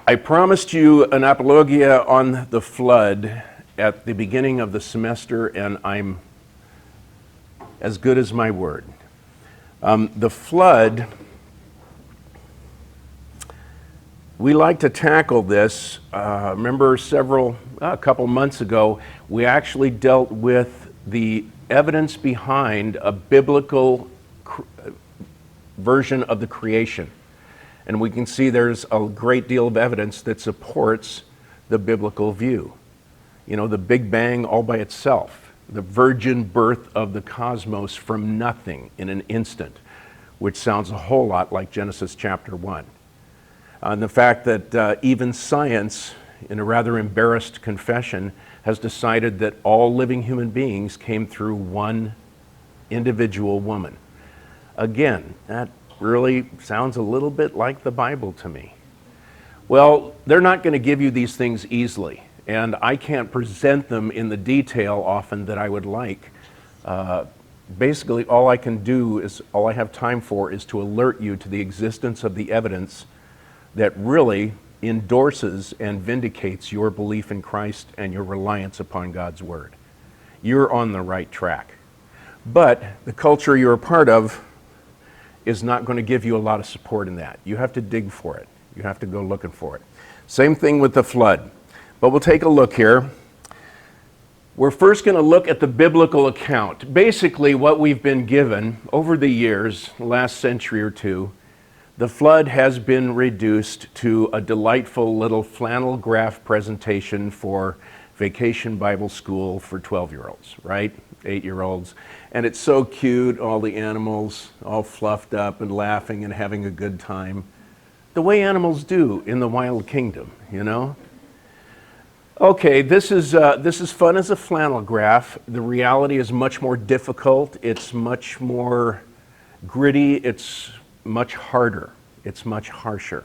I promised you an apologia on the flood at the beginning of the semester, and I'm as good as my word. The flood, we like to tackle this. Remember a couple months ago, we actually dealt with the evidence behind a biblical version of the creation. And we can see there's a great deal of evidence that supports the biblical view. You know, the Big Bang all by itself, the virgin birth of the cosmos from nothing in an instant, which sounds a whole lot like Genesis chapter 1. And the fact that even science, in a rather embarrassed confession, has decided that all living human beings came through one individual woman. Again, that really sounds a little bit like the Bible to me. Well, they're not going to give you these things easily, and I can't present them in the detail often that I would like. Basically, all I have time for is to alert you to the existence of the evidence that really endorses and vindicates your belief in Christ and your reliance upon God's Word. You're on the right track. But the culture you're a part of is not going to give you a lot of support in that. You have to dig for it. You have to go looking for it. Same thing with the flood. But we'll take a look here. We're first going to look at the biblical account. Basically, what we've been given over the years, the last century or two, the flood has been reduced to a delightful little flannel graph presentation for Vacation Bible School for 12-year-olds, right? 8-year-olds. And it's so cute, all the animals all fluffed up and laughing and having a good time. The way animals do in the wild kingdom, you know? Okay, this is fun as a flannel graph. The reality is much more difficult. It's much more gritty. It's much harder. It's much harsher.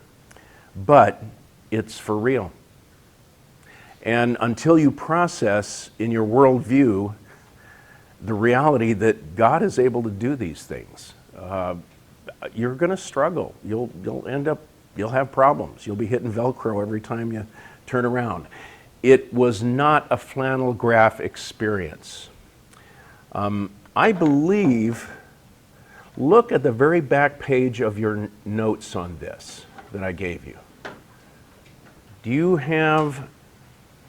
But it's for real. And until you process in your worldview the reality that God is able to do these things, you're going to struggle. You'll have problems. You'll be hitting Velcro every time you turn around. It was not a flannel graph experience. I believe, look at the very back page of your notes on this that I gave you. Do you have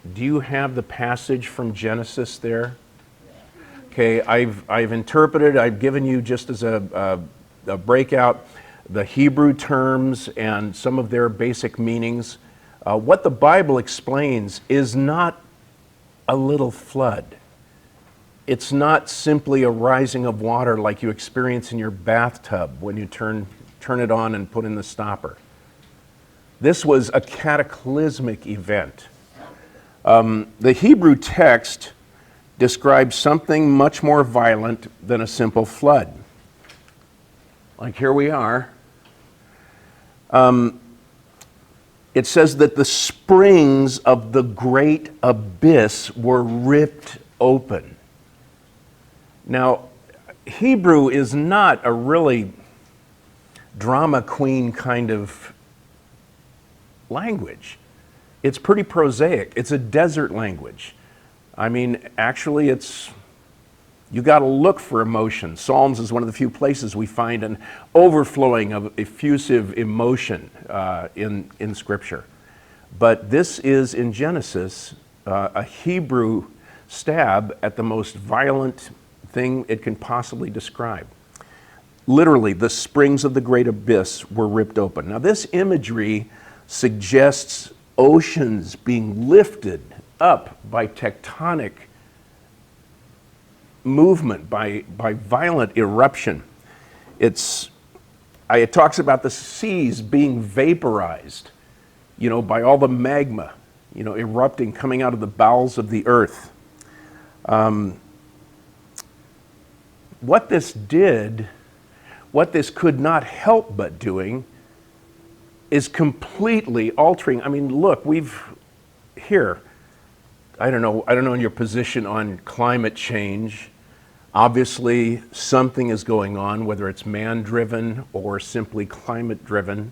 the passage from Genesis there? Okay, I've interpreted, I've given you just as a breakout the Hebrew terms and some of their basic meanings. What the Bible explains is not a little flood. It's not simply a rising of water like you experience in your bathtub when you turn it on and put in the stopper. This was a cataclysmic event. The Hebrew text describes something much more violent than a simple flood. Like here we are. It says that the springs of the great abyss were ripped open. Now, Hebrew is not a really drama queen kind of language. It's pretty prosaic. It's a desert language. I mean, actually, you got to look for emotion. Psalms is one of the few places we find an overflowing of effusive emotion in Scripture. But this is, in Genesis, a Hebrew stab at the most violent thing it can possibly describe. Literally, the springs of the great abyss were ripped open. Now, this imagery suggests oceans being lifted up by tectonic movement, by violent eruption. It talks about the seas being vaporized, by all the magma, erupting, coming out of the bowels of the earth. What this could not help but doing is completely altering. I mean, look, I don't know your position on climate change. Obviously, something is going on, whether it's man-driven or simply climate-driven.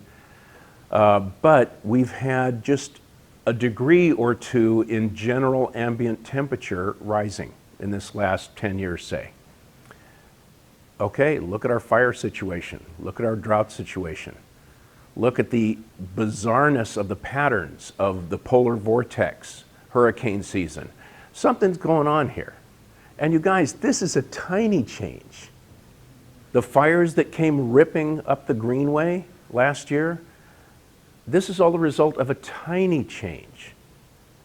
But we've had just a degree or two in general ambient temperature rising in this last 10 years, say. Okay, look at our fire situation. Look at our drought situation. Look at the bizarreness of the patterns of the polar vortex, hurricane season. Something's going on here. And you guys, this is a tiny change. The fires that came ripping up the Greenway last year, this is all the result of a tiny change.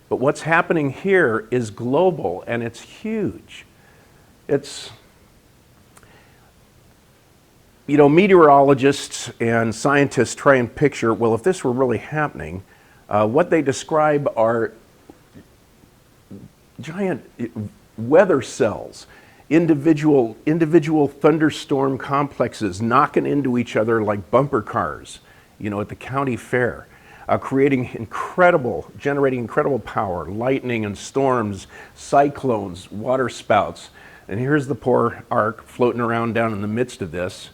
But what's happening here is global and it's huge. It's, you know, meteorologists and scientists try and picture, well, if this were really happening, what they describe are giant weather cells, individual thunderstorm complexes knocking into each other like bumper cars, you know, at the county fair, generating incredible power, lightning and storms, cyclones, water spouts. And here's the poor ark floating around down in the midst of this.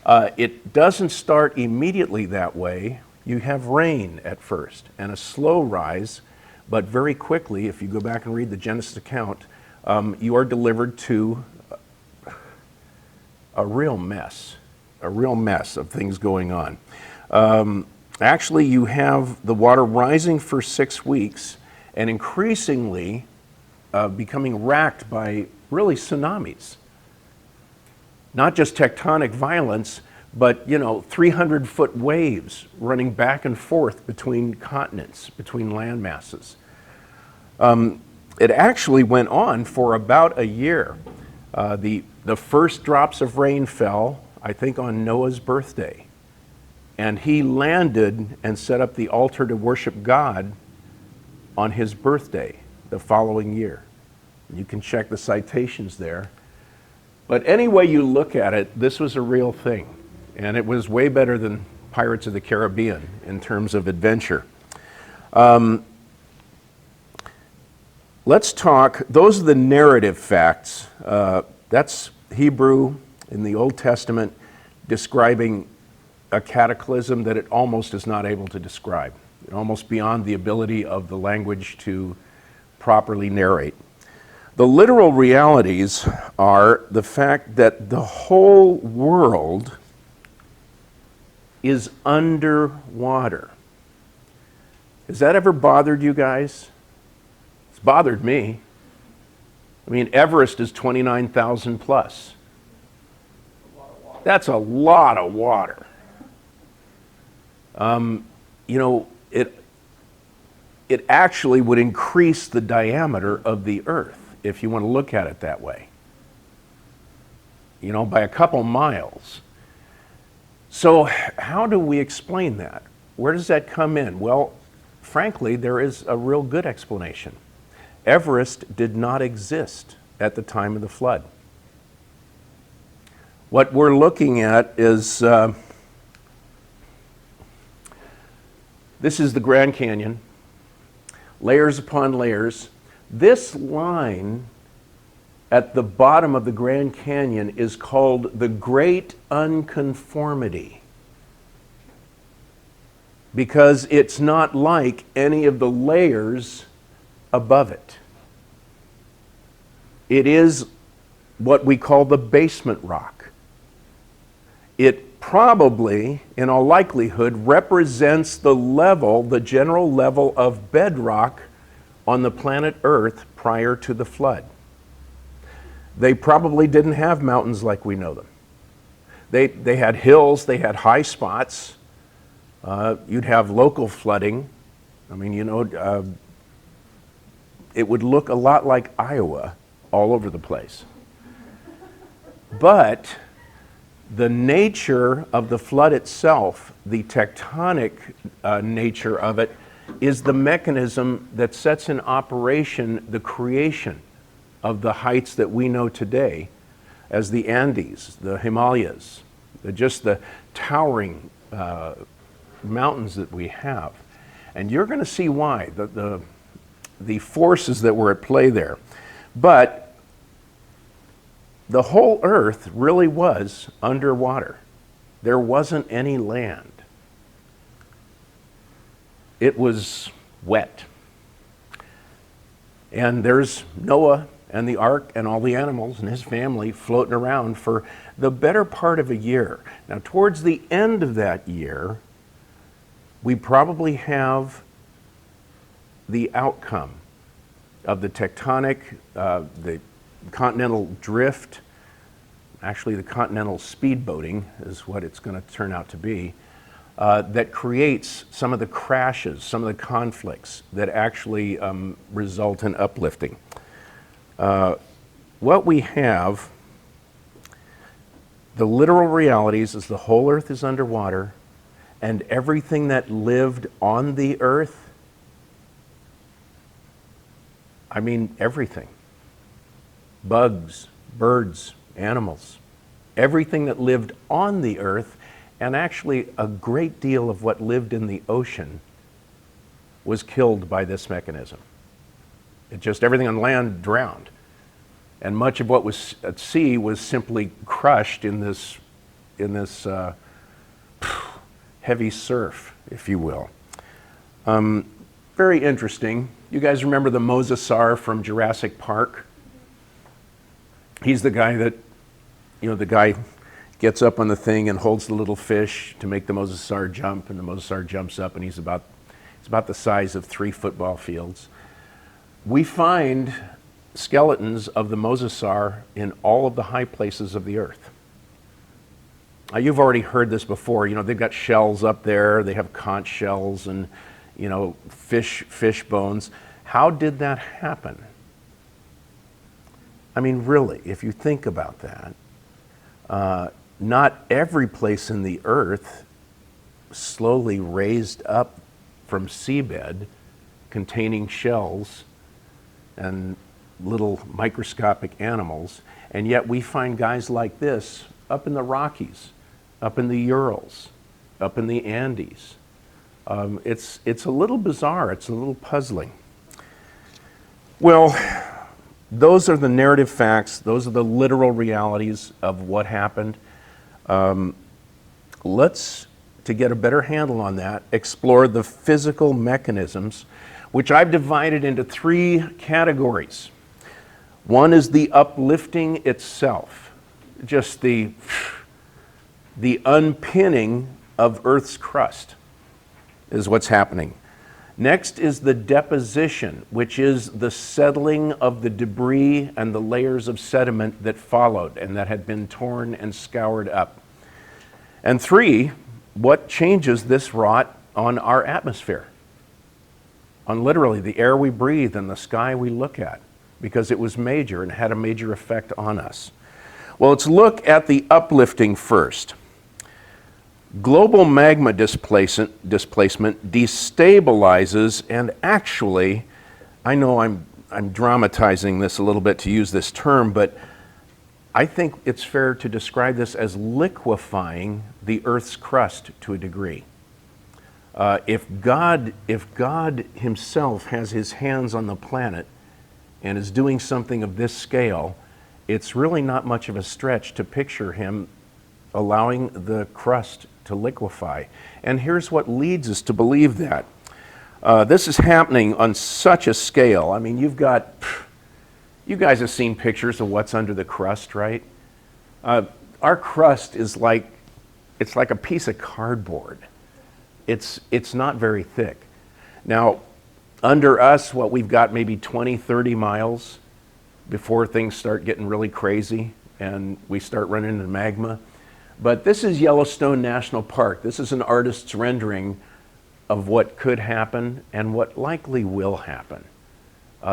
It doesn't start immediately that way. You have rain at first and a slow rise, but very quickly, if you go back and read the Genesis account, you are delivered to a real mess of things going on. Actually, you have the water rising for 6 weeks and increasingly becoming racked by really tsunamis. Not just tectonic violence, but 300-foot waves running back and forth between continents, between land masses. It actually went on for about a year. The first drops of rain fell, I think, on Noah's birthday. And he landed and set up the altar to worship God on his birthday the following year. You can check the citations there. But any way you look at it, this was a real thing. And it was way better than Pirates of the Caribbean in terms of adventure. Let's talk, those are the narrative facts. That's Hebrew in the Old Testament describing a cataclysm that it almost is not able to describe. Almost beyond the ability of the language to properly narrate. The literal realities are the fact that the whole world is underwater. Has that ever bothered you guys? It's bothered me. I mean, Everest is 29,000 plus. That's a lot of water. It actually would increase the diameter of the Earth, if you want to look at it that way, by a couple miles. So how do we explain that? Where does that come in? Well, frankly, there is a real good explanation. Everest did not exist at the time of the flood. What we're looking at is, this is the Grand Canyon, layers upon layers. This line at the bottom of the Grand Canyon is called the Great Unconformity, because it's not like any of the layers above it. It is what we call the basement rock. It probably, in all likelihood, represents the level, the general level of bedrock on the planet Earth prior to the flood. They probably didn't have mountains like we know them. They had hills, they had high spots. You'd have local flooding. I mean, it would look a lot like Iowa all over the place. But the nature of the flood itself, the tectonic nature of it, is the mechanism that sets in operation the creation of the heights that we know today as the Andes, the Himalayas, just the towering mountains that we have. And you're going to see why, the forces that were at play there. But the whole Earth really was underwater. There wasn't any land. it was wet. And there's Noah and the ark and all the animals and his family floating around for the better part of a year. Now, towards the end of that year, we probably have the outcome of the tectonic, the continental drift, actually the continental speedboating is what it's going to turn out to be, that creates some of the crashes, some of the conflicts that actually result in uplifting. What we have, the literal realities is the whole earth is underwater, and everything that lived on the earth, I mean everything, bugs, birds, animals, everything that lived on the earth, and actually a great deal of what lived in the ocean was killed by this mechanism. It just, everything on land drowned. And much of what was at sea was simply crushed in this heavy surf, if you will. Very interesting. You guys remember the mosasaur from Jurassic Park? He's the guy that, the guy gets up on the thing and holds the little fish to make the mosasaur jump, and the mosasaur jumps up, and he's about the size of 3 football fields. We find skeletons of the mosasaur in all of the high places of the earth. Now, you've already heard this before. They've got shells up there. They have conch shells and, fish bones. How did that happen? I mean, really, if you think about that, not every place in the earth slowly raised up from seabed containing shells and little microscopic animals, and yet we find guys like this up in the Rockies, up in the Urals, up in the Andes. It's a little bizarre, it's a little puzzling. Well, those are the narrative facts, those are the literal realities of what happened. Let's, to get a better handle on that, explore the physical mechanisms, which I've divided into 3 categories. One is the uplifting itself, just the unpinning of Earth's crust is what's happening. Next is the deposition, which is the settling of the debris and the layers of sediment that followed and that had been torn and scoured up. And 3, what changes this wrought on our atmosphere, on literally the air we breathe and the sky we look at, because it was major and had a major effect on us. Well, let's look at the uplifting first. Global magma displacement destabilizes, and actually, I know I'm dramatizing this a little bit to use this term, but I think it's fair to describe this as liquefying the Earth's crust to a degree. If God himself has his hands on the planet and is doing something of this scale, it's really not much of a stretch to picture him allowing the crust to liquefy. And here's what leads us to believe that. This is happening on such a scale. I mean, you guys have seen pictures of what's under the crust, right? Our crust is like a piece of cardboard. It's not very thick. Now, under us, what we've got maybe 20, 30 miles before things start getting really crazy and we start running into magma. But this is Yellowstone National Park. This is an artist's rendering of what could happen and what likely will happen.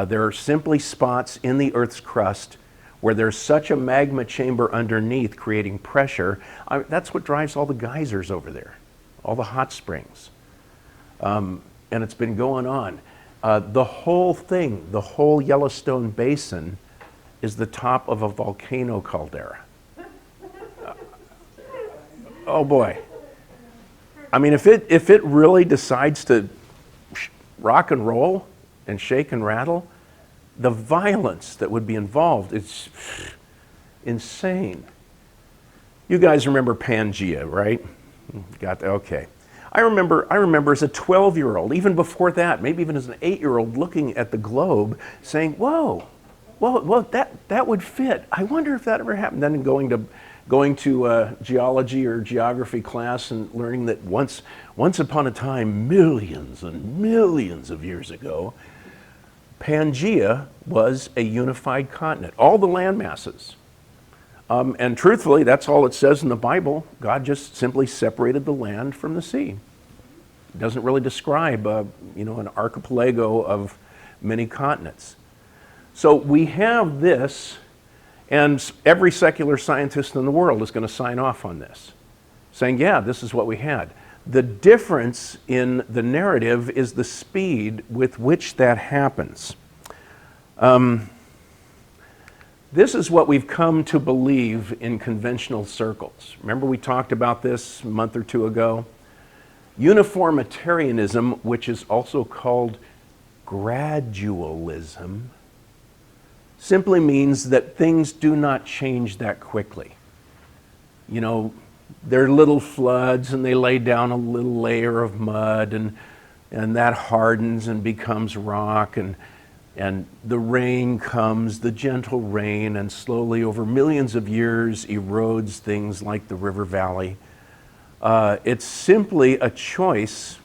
There are simply spots in the Earth's crust where there's such a magma chamber underneath creating pressure. That's what drives all the geysers over there, all the hot springs. And it's been going on. The whole thing, the whole Yellowstone Basin is the top of a volcano caldera. Oh boy. I mean, if it really decides to rock and roll and shake and rattle, the violence that would be involved is insane. You guys remember Pangea, right? Got that? Okay. I remember as a 12-year-old, even before that, maybe even as an 8-year-old, looking at the globe, saying, "Whoa, well, that would fit. I wonder if that ever happened." Then going to geology or geography class and learning that once upon a time, millions and millions of years ago, Pangaea was a unified continent, all the land masses. And truthfully, that's all it says in the Bible. God just simply separated the land from the sea. It doesn't really describe, an archipelago of many continents. So we have this, and every secular scientist in the world is going to sign off on this, saying, yeah, this is what we had. The difference in the narrative is the speed with which that happens. This is what we've come to believe in conventional circles. Remember we talked about this a month or two ago? Uniformitarianism, which is also called gradualism, simply means that things do not change that quickly. You know, there are little floods and they lay down a little layer of mud and that hardens and becomes rock, and the rain comes, the gentle rain, and slowly over millions of years erodes things like the river valley. It's simply a choice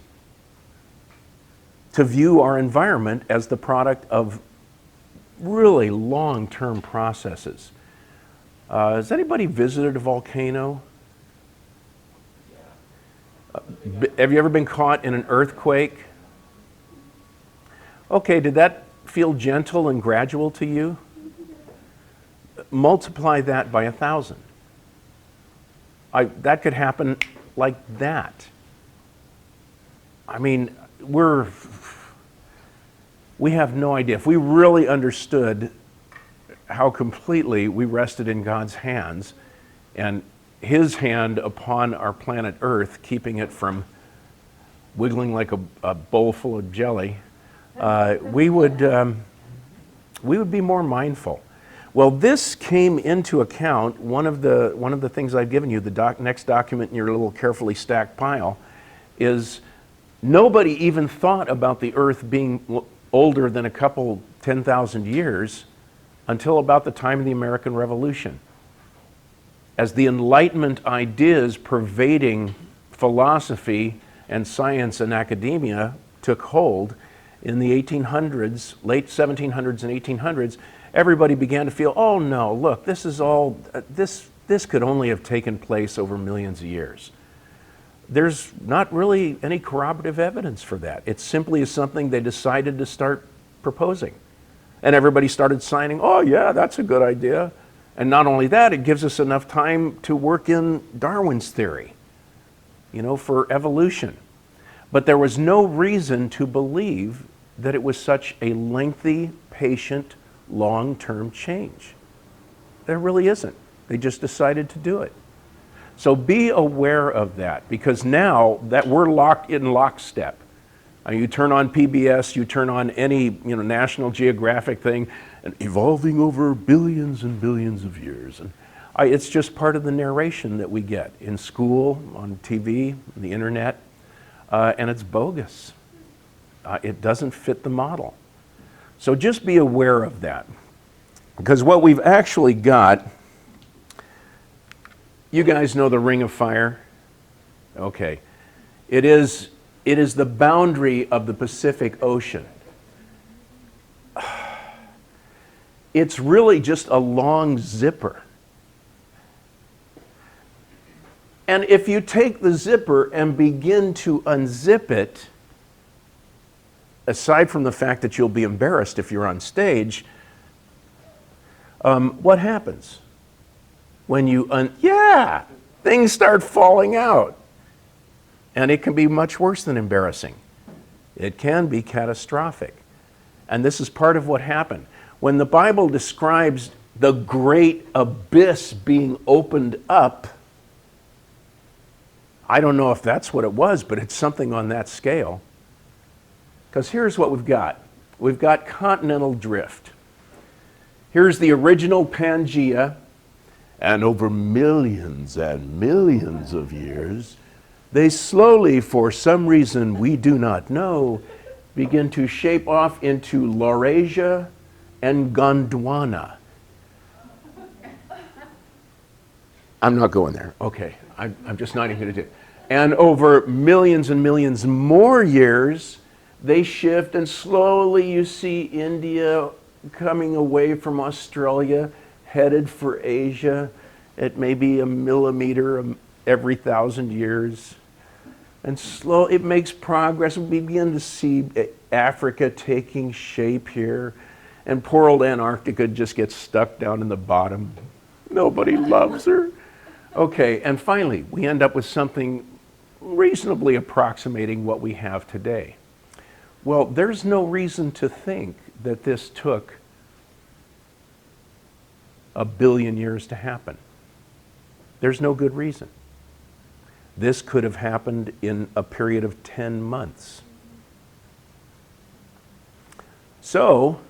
to view our environment as the product of really long-term processes. Has anybody visited a volcano? Have you ever been caught in an earthquake? Okay, did that feel gentle and gradual to you? Multiply that by 1,000. That could happen like that. I mean, we have no idea. If we really understood how completely we rested in God's hands and His hand upon our planet Earth, keeping it from wiggling like a bowl full of jelly, we would be more mindful. Well, this came into account. One of the things I've given you, the next document in your little carefully stacked pile, is nobody even thought about the Earth being older than a couple 10,000 years until about the time of the American Revolution. As the Enlightenment ideas pervading philosophy and science and academia took hold in the 1800s, late 1700s and 1800s, everybody began to feel, oh no, look, this could only have taken place over millions of years. There's not really any corroborative evidence for that. It simply is something they decided to start proposing. And everybody started signing, oh yeah, that's a good idea. And not only that, it gives us enough time to work in Darwin's theory, for evolution. But there was no reason to believe that it was such a lengthy, patient, long-term change. There really isn't. They just decided to do it. So be aware of that, because now that we're locked in lockstep. You turn on PBS, you turn on any National Geographic thing, and evolving over billions and billions of years. And it's just part of the narration that we get in school, on TV, on the internet, and it's bogus. It doesn't fit the model. So just be aware of that. Because what we've actually got, you guys know the Ring of Fire? Okay. It is the boundary of the Pacific Ocean. It's really just a long zipper. And if you take the zipper and begin to unzip it, aside from the fact that you'll be embarrassed if you're on stage, what happens? When you things start falling out. And it can be much worse than embarrassing. It can be catastrophic. And this is part of what happened. When the Bible describes the great abyss being opened up, I don't know if that's what it was, but it's something on that scale. Because here's what we've got. We've got continental drift. Here's the original Pangaea, and over millions and millions of years, they slowly, for some reason we do not know, begin to shape off into Laurasia and Gondwana. I'm not going there. Okay, I'm just not even going to do it. And over millions and millions more years, they shift, and slowly you see India coming away from Australia, headed for Asia at maybe a millimeter every 1,000 years. And it makes progress. We begin to see Africa taking shape here. And poor old Antarctica just gets stuck down in the bottom. Nobody loves her. Okay, and finally, we end up with something reasonably approximating what we have today. Well, there's no reason to think that this took 1 billion years to happen. There's no good reason. This could have happened in a period of 10 months. So,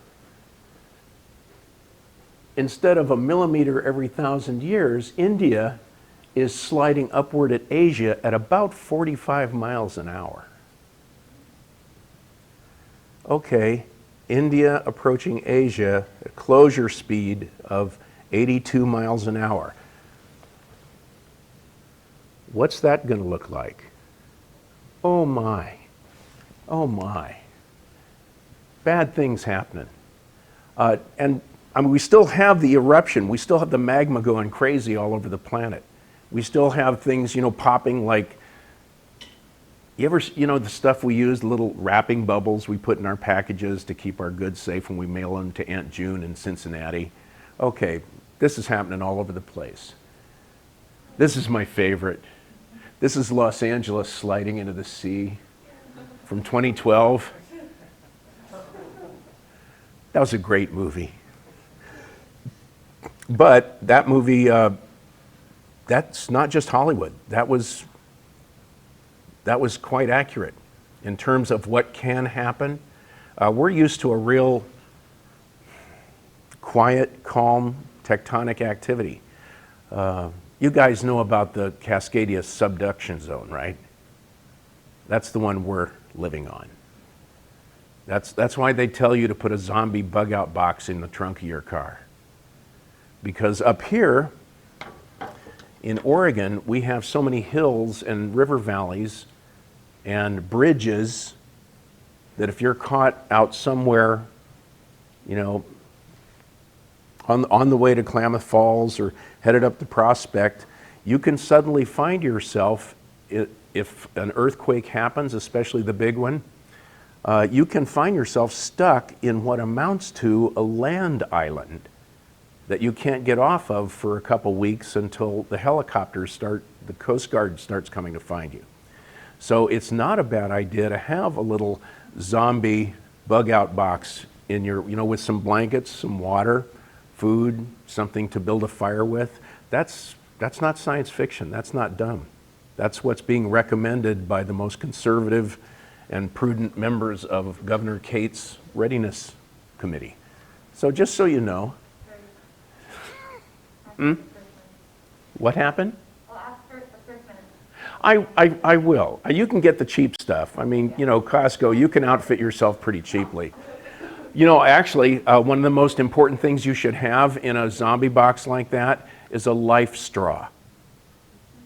instead of a millimeter every 1,000 years, India is sliding upward at Asia at about 45 miles an hour. Okay, India approaching Asia at closure speed of 82 miles an hour. What's that going to look like? Oh my. Oh my. Bad things happening. And I mean, we still have the eruption. We still have the magma going crazy all over the planet. We still have things, popping like, the stuff we use, the little wrapping bubbles we put in our packages to keep our goods safe when we mail them to Aunt June in Cincinnati. Okay, this is happening all over the place. This is my favorite. This is Los Angeles sliding into the sea from 2012. That was a great movie. But that movie, that's not just Hollywood. That was quite accurate in terms of what can happen. We're used to a real quiet, calm, tectonic activity. You guys know about the Cascadia subduction zone, right? That's the one we're living on. That's why they tell you to put a zombie bug-out box in the trunk of your car. Because up here in Oregon, we have so many hills and river valleys and bridges that if you're caught out somewhere, on the way to Klamath Falls or headed up to Prospect, you can suddenly find yourself, if an earthquake happens, especially the big one, you can find yourself stuck in what amounts to a land island that you can't get off of for a couple weeks until the helicopters the Coast Guard starts coming to find you. So it's not a bad idea to have a little zombie bug-out box in your, with some blankets, some water, food, something to build a fire with. That's not science fiction. That's not dumb. That's what's being recommended by the most conservative and prudent members of Governor Cates' Readiness Committee. So just so you know. What happened? I'll ask for the first minute. I will. You can get the cheap stuff. I mean, Costco, you can outfit yourself pretty cheaply. Actually, one of the most important things you should have in a zombie box like that is a life straw.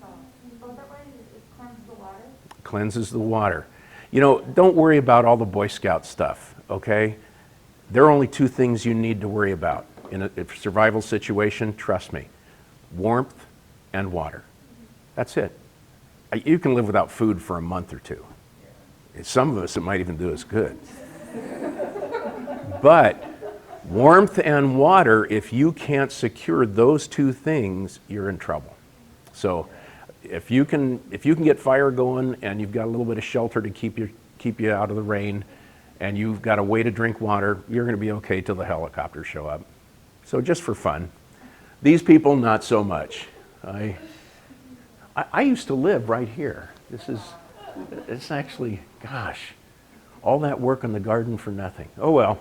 It cleanses the water? Cleanses the water. Don't worry about all the Boy Scout stuff, okay? There are only two things you need to worry about in a survival situation, trust me. Warmth and water. That's it. You can live without food for a month or two. Some of us, it might even do us good. But warmth and water, if you can't secure those two things, you're in trouble. So if you can get fire going and you've got a little bit of shelter to keep you out of the rain, and you've got a way to drink water, you're going to be okay till the helicopters show up. So just for fun. These people, not so much. I used to live right here. It's actually, gosh, all that work in the garden for nothing. Oh well.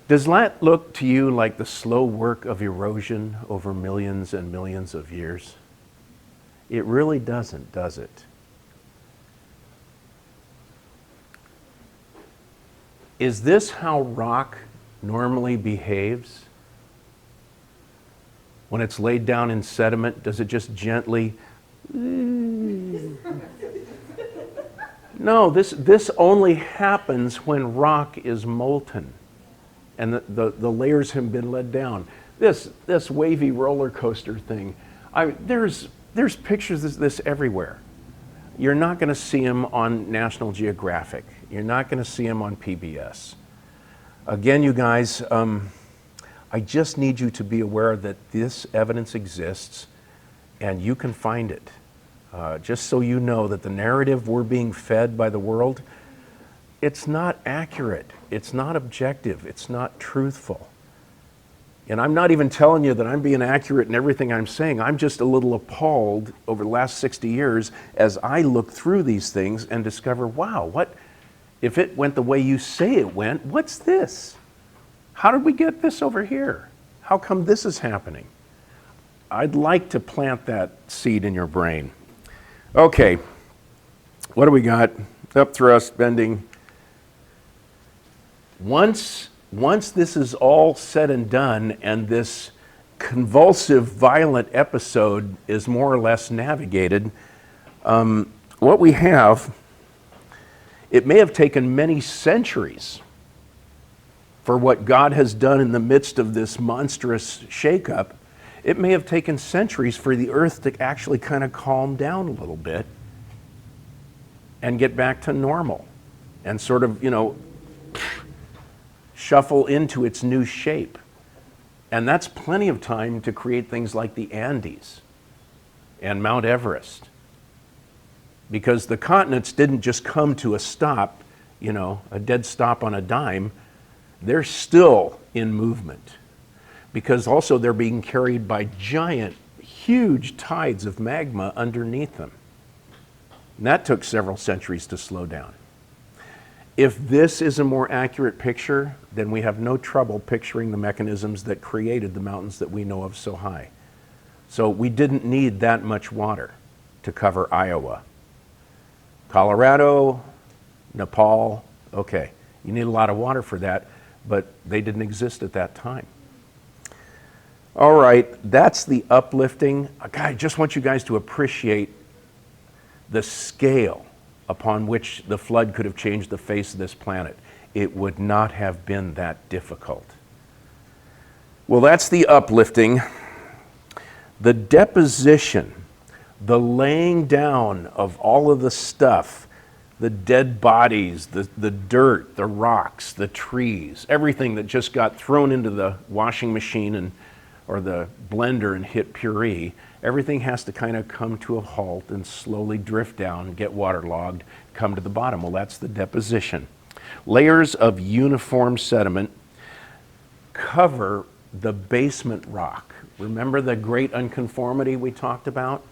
Does that look to you like the slow work of erosion over millions and millions of years? It really doesn't, does it? Is this how rock normally behaves? When it's laid down in sediment, does it just gently... No, this only happens when rock is molten and the layers have been let down. This wavy roller coaster thing, there's pictures of this everywhere. You're not going to see them on National Geographic. You're not going to see them on PBS. Again, you guys, I just need you to be aware that this evidence exists and you can find it. Just so you know that the narrative we're being fed by the world, it's not accurate, it's not objective, it's not truthful. And I'm not even telling you that I'm being accurate in everything I'm saying. I'm just a little appalled over the last 60 years as I look through these things and discover, wow, what if it went the way you say it went, what's this? How did we get this over here? How come this is happening? I'd like to plant that seed in your brain. Okay, what do we got? Up thrust, bending. Once this is all said and done and this convulsive, violent episode is more or less navigated, what we have, it may have taken many centuries for what God has done in the midst of this monstrous shakeup. It may have taken centuries for the earth to actually kind of calm down a little bit and get back to normal and sort of, shuffle into its new shape. And that's plenty of time to create things like the Andes and Mount Everest. Because the continents didn't just come to a stop, a dead stop on a dime. They're still in movement. Because also they're being carried by giant, huge tides of magma underneath them. And that took several centuries to slow down. If this is a more accurate picture, then we have no trouble picturing the mechanisms that created the mountains that we know of so high. So we didn't need that much water to cover Iowa. Colorado, Nepal, okay, you need a lot of water for that, but they didn't exist at that time. All right, that's the uplifting. I just want you guys to appreciate the scale upon which the flood could have changed the face of this planet. It would not have been that difficult. Well, that's the uplifting. The deposition, the laying down of all of the stuff, the dead bodies, the dirt, the rocks, the trees, everything that just got thrown into the washing machine or the blender and hit puree, everything has to kind of come to a halt and slowly drift down, get waterlogged, come to the bottom. Well, that's the deposition. Layers of uniform sediment cover the basement rock. Remember the great unconformity we talked about?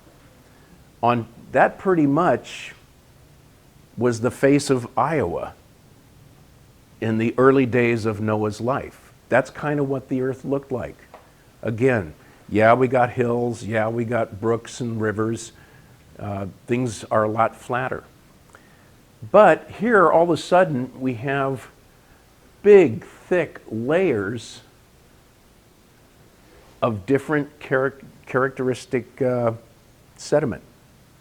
On that pretty much was the face of Iowa in the early days of Noah's life. That's kind of what the earth looked like. Again, yeah, we got hills, yeah, we got brooks and rivers. Things are a lot flatter. But here, all of a sudden, we have big, thick layers of different characteristic sediment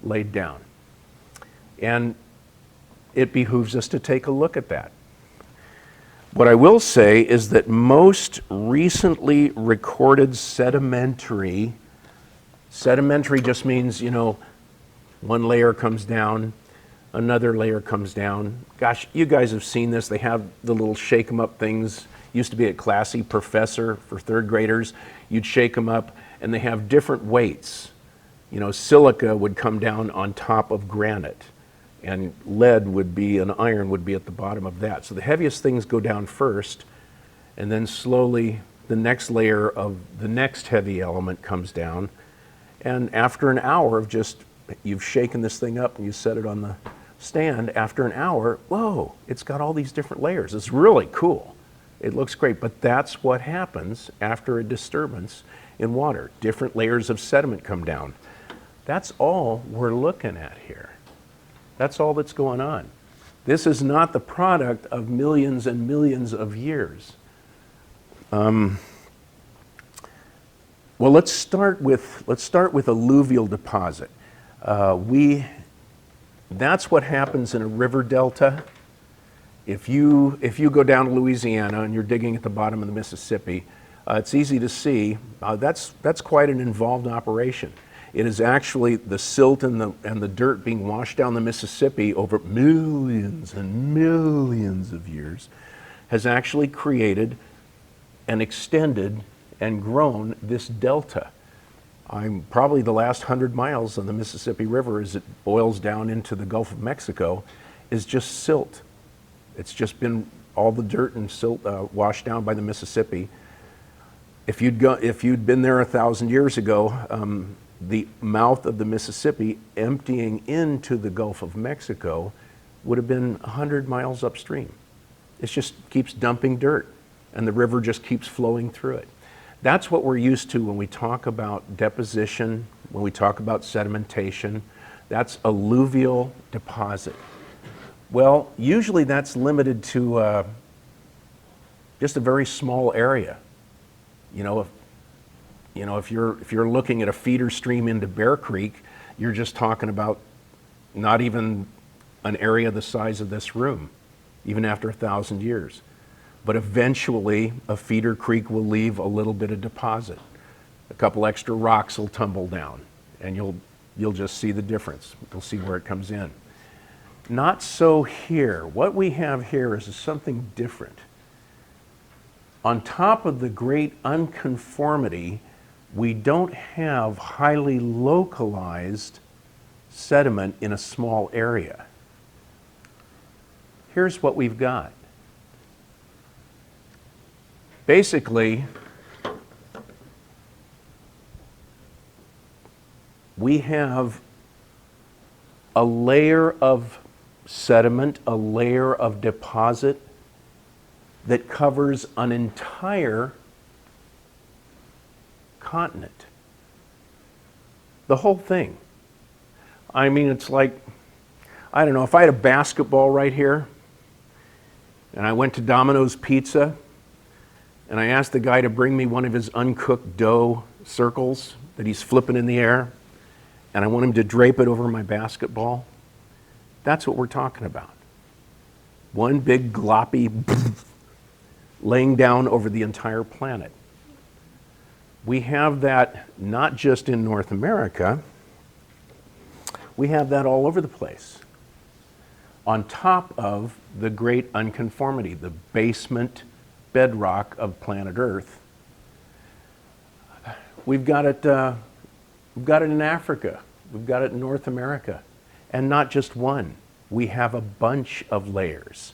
laid down. And it behooves us to take a look at that. What I will say is that most recently recorded sedimentary just means, one layer comes down, another layer comes down. Gosh, you guys have seen this. They have the little shake 'em up things. Used to be at Classy Professor for third graders. You'd shake them up and they have different weights. Silica would come down on top of granite, and lead would be, and iron would be at the bottom of that. So the heaviest things go down first, and then slowly the next layer of the next heavy element comes down. And after an hour of you've shaken this thing up and you set it on the stand, after an hour, whoa, it's got all these different layers. It's really cool. It looks great, but that's what happens after a disturbance in water. Different layers of sediment come down. That's all we're looking at here. That's all that's going on. This is not the product of millions and millions of years. Well, let's start with alluvial deposit. That's what happens in a river delta. If you go down to Louisiana and you're digging at the bottom of the Mississippi, it's easy to see that's quite an involved operation. It is actually the silt and the dirt being washed down the Mississippi over millions and millions of years has actually created and extended and grown this delta. Probably the last 100 miles of the Mississippi River, as it boils down into the Gulf of Mexico, is just silt. It's just been all the dirt and silt washed down by the Mississippi. If you'd been there 1,000 years ago, the mouth of the Mississippi emptying into the Gulf of Mexico would have been 100 miles upstream. It just keeps dumping dirt, and the river just keeps flowing through it. That's what we're used to when we talk about deposition, when we talk about sedimentation. That's alluvial deposit. Well, usually that's limited to just a very small area. If you're looking at a feeder stream into Bear Creek, you're just talking about not even an area the size of this room, even after 1,000 years. But eventually, a feeder creek will leave a little bit of deposit. A couple extra rocks will tumble down, and you'll just see the difference. You'll see where it comes in. Not so here. What we have here is something different. On top of the great unconformity, we don't have highly localized sediment in a small area. Here's what we've got. Basically, we have a layer of sediment, a layer of deposit that covers an entire continent. The whole thing. I mean, it's like, I don't know, if I had a basketball right here, and I went to Domino's Pizza, and I asked the guy to bring me one of his uncooked dough circles that he's flipping in the air, and I want him to drape it over my basketball, that's what we're talking about. One big gloppy laying down over the entire planet. We have that not just in North America, we have that all over the place. On top of the great unconformity, the basement bedrock of planet Earth. We've got it in Africa, we've got it in North America, and not just one. We have a bunch of layers,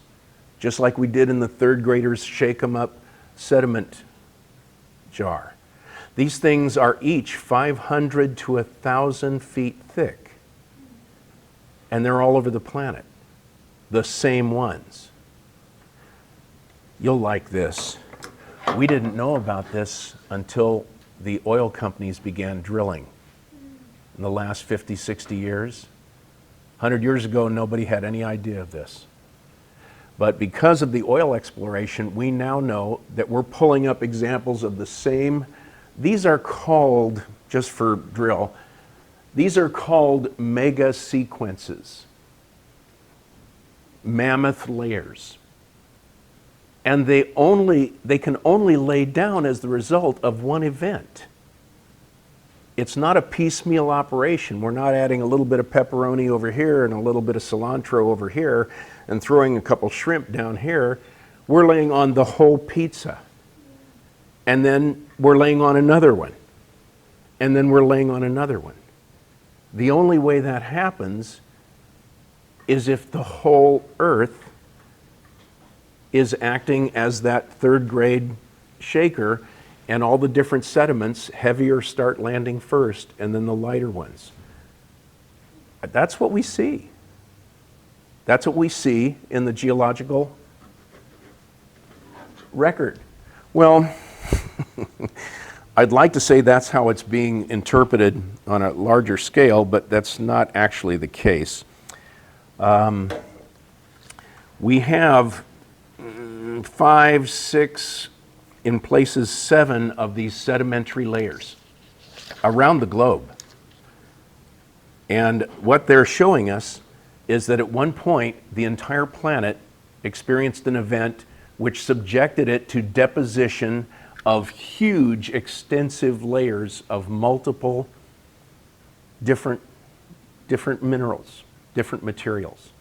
just like we did in the third graders shake 'em up sediment jar. These things are each 500 to 1,000 feet thick, and they're all over the planet, the same ones. You'll like this. We didn't know about this until the oil companies began drilling in the last 50, 60 years. 100 years ago, nobody had any idea of this. But because of the oil exploration, we now know that we're pulling up examples of the same. These are called, just for drill, these are called mega sequences, mammoth layers. And they can only lay down as the result of one event. It's not a piecemeal operation. We're not adding a little bit of pepperoni over here and a little bit of cilantro over here and throwing a couple shrimp down here. We're laying on the whole pizza. And then we're laying on another one. And then we're laying on another one. The only way that happens is if the whole Earth is acting as that third grade shaker, and all the different sediments, heavier start landing first, and then the lighter ones. That's what we see. That's what we see in the geological record. Well, I'd like to say that's how it's being interpreted on a larger scale, but that's not actually the case. We have 5, 6, in places 7 of these sedimentary layers around the globe. And what they're showing us is that at one point, the entire planet experienced an event which subjected it to deposition of huge, extensive layers of multiple different minerals, different materials.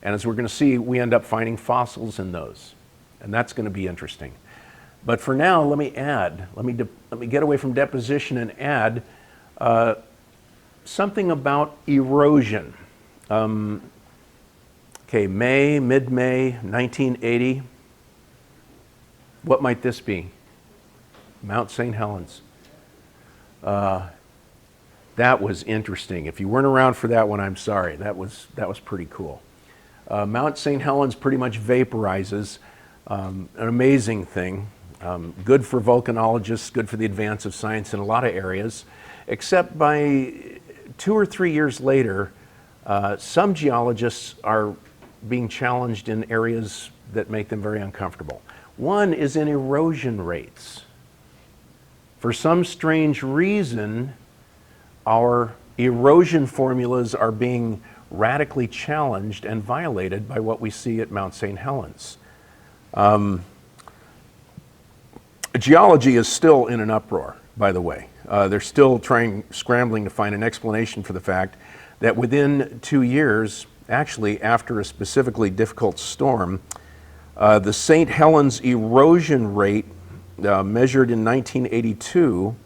And as we're going to see, we end up finding fossils in those. And that's going to be interesting. But for now, let me get away from deposition and add something about erosion. Mid-May 1980. What might this be? Mount St. Helens. That was interesting. If you weren't around for that one, I'm sorry. That was pretty cool. Mount St. Helens pretty much vaporizes. An amazing thing. Good for volcanologists, good for the advance of science in a lot of areas, except by 2 or 3 years later, some geologists are being challenged in areas that make them very uncomfortable. One is in erosion rates. For some strange reason, our erosion formulas are being radically challenged and violated by what we see at Mount St. Helens. Geology is still in an uproar, by the way. They're still scrambling to find an explanation for the fact that within 2 years, actually after a specifically difficult storm, the St. Helens erosion rate measured in 1982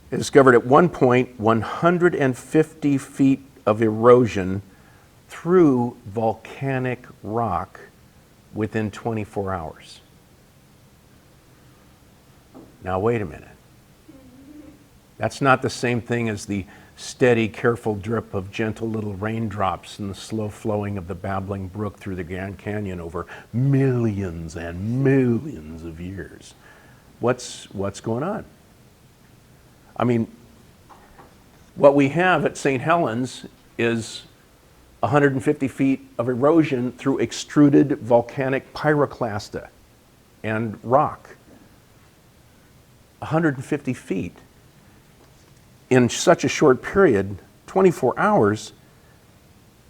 discovered at one point 150 feet of erosion through volcanic rock within 24 hours. Now wait a minute. That's not the same thing as the steady, careful drip of gentle little raindrops and the slow flowing of the babbling brook through the Grand Canyon over millions and millions of years. What's going on? I mean, what we have at St. Helens is 150 feet of erosion through extruded volcanic pyroclasta and rock. 150 feet. In such a short period, 24 hours,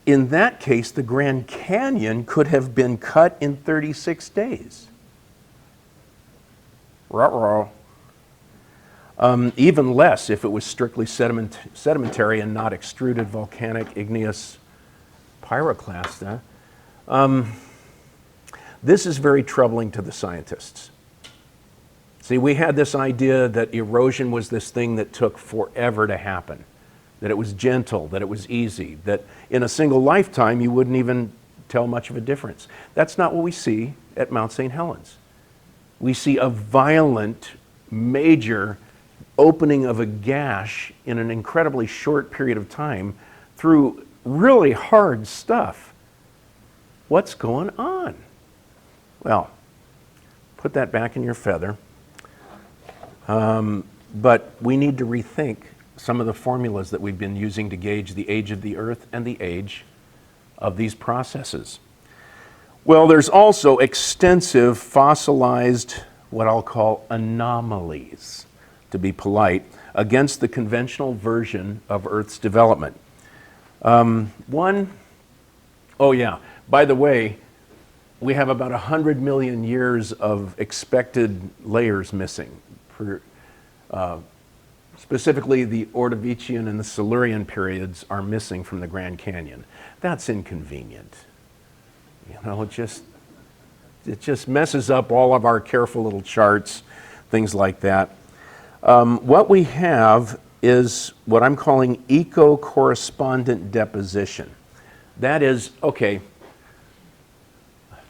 in that case, the Grand Canyon could have been cut in 36 days. Ruh-roh. Even less if it was strictly sedimentary and not extruded volcanic igneous pyroclasta. This is very troubling to the scientists. See, we had this idea that erosion was this thing that took forever to happen, that it was gentle, that it was easy, that in a single lifetime you wouldn't even tell much of a difference. That's not what we see at Mount St. Helens. We see a violent, major opening of a gash in an incredibly short period of time through really hard stuff. What's going on? Well, put that back in your feather. But we need to rethink some of the formulas that we've been using to gauge the age of the Earth and the age of these processes. Well, there's also extensive fossilized, what I'll call anomalies, to be polite, against the conventional version of Earth's development. By the way, we have about 100 million years of expected layers missing. Specifically, the Ordovician and the Silurian periods are missing from the Grand Canyon. That's inconvenient. You know, it just messes up all of our careful little charts, things like that. What we have is what I'm calling eco-correspondent deposition. That is,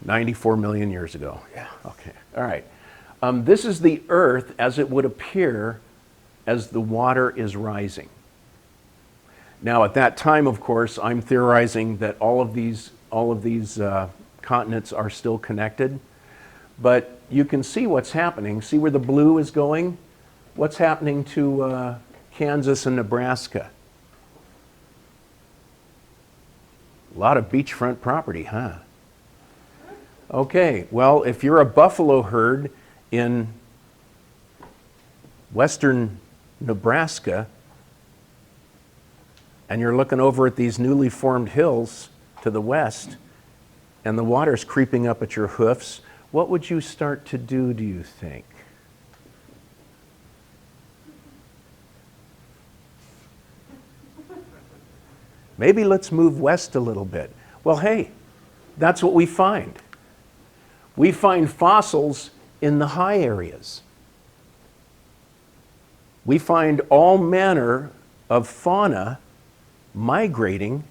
94 million years ago. Yeah, okay, all right. This is the Earth as it would appear as the water is rising. Now, at that time, of course, I'm theorizing that all of these continents are still connected, but you can see what's happening. See where the blue is going? What's happening to Kansas and Nebraska? A lot of beachfront property, huh? Okay, well, if you're a buffalo herd in western Nebraska and you're looking over at these newly formed hills to the west and the water's creeping up at your hoofs, what would you start to do you think? Maybe let's move west a little bit. Well, hey, that's what we find. We find fossils in the high areas. We find all manner of fauna migrating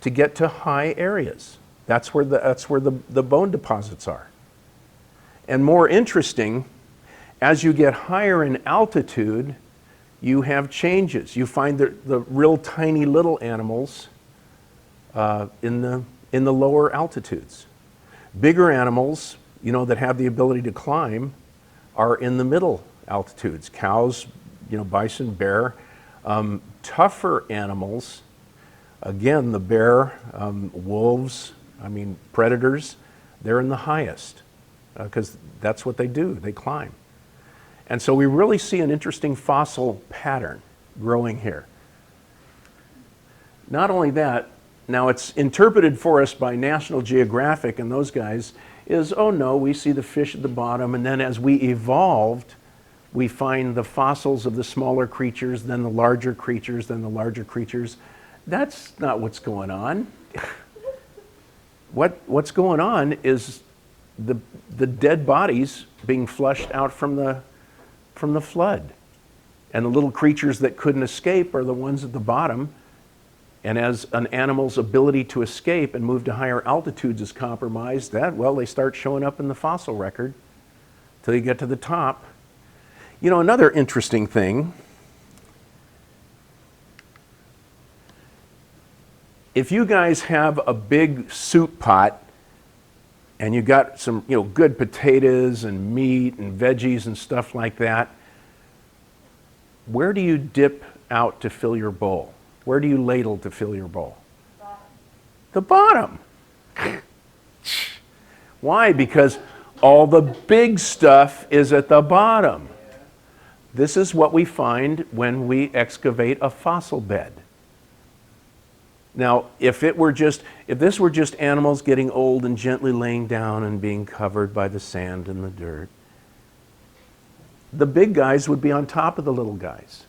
to get to high areas. That's where the bone deposits are. And more interesting, as you get higher in altitude, you have changes. You find the real tiny little animals in the lower altitudes. Bigger animals, that have the ability to climb are in the middle altitudes. Cows, bison, bear. Tougher animals, again, the bear, wolves, predators, they're in the highest because that's what they do, they climb. And so we really see an interesting fossil pattern growing here. Not only that, now it's interpreted for us by National Geographic and those guys is, oh no, we see the fish at the bottom, and then as we evolved, we find the fossils of the smaller creatures, then the larger creatures, then the larger creatures. That's not what's going on. What's going on is the dead bodies being flushed out from the flood. And the little creatures that couldn't escape are the ones at the bottom. And as an animal's ability to escape and move to higher altitudes is compromised, they start showing up in the fossil record till you get to the top. Another interesting thing, if you guys have a big soup pot and you got some, good potatoes and meat and veggies and stuff like that, where do you dip out to fill your bowl? Where do you ladle to fill your bowl? The bottom. Why? Because all the big stuff is at the bottom. This is what we find when we excavate a fossil bed. Now, if this were just animals getting old and gently laying down and being covered by the sand and the dirt, the big guys would be on top of the little guys.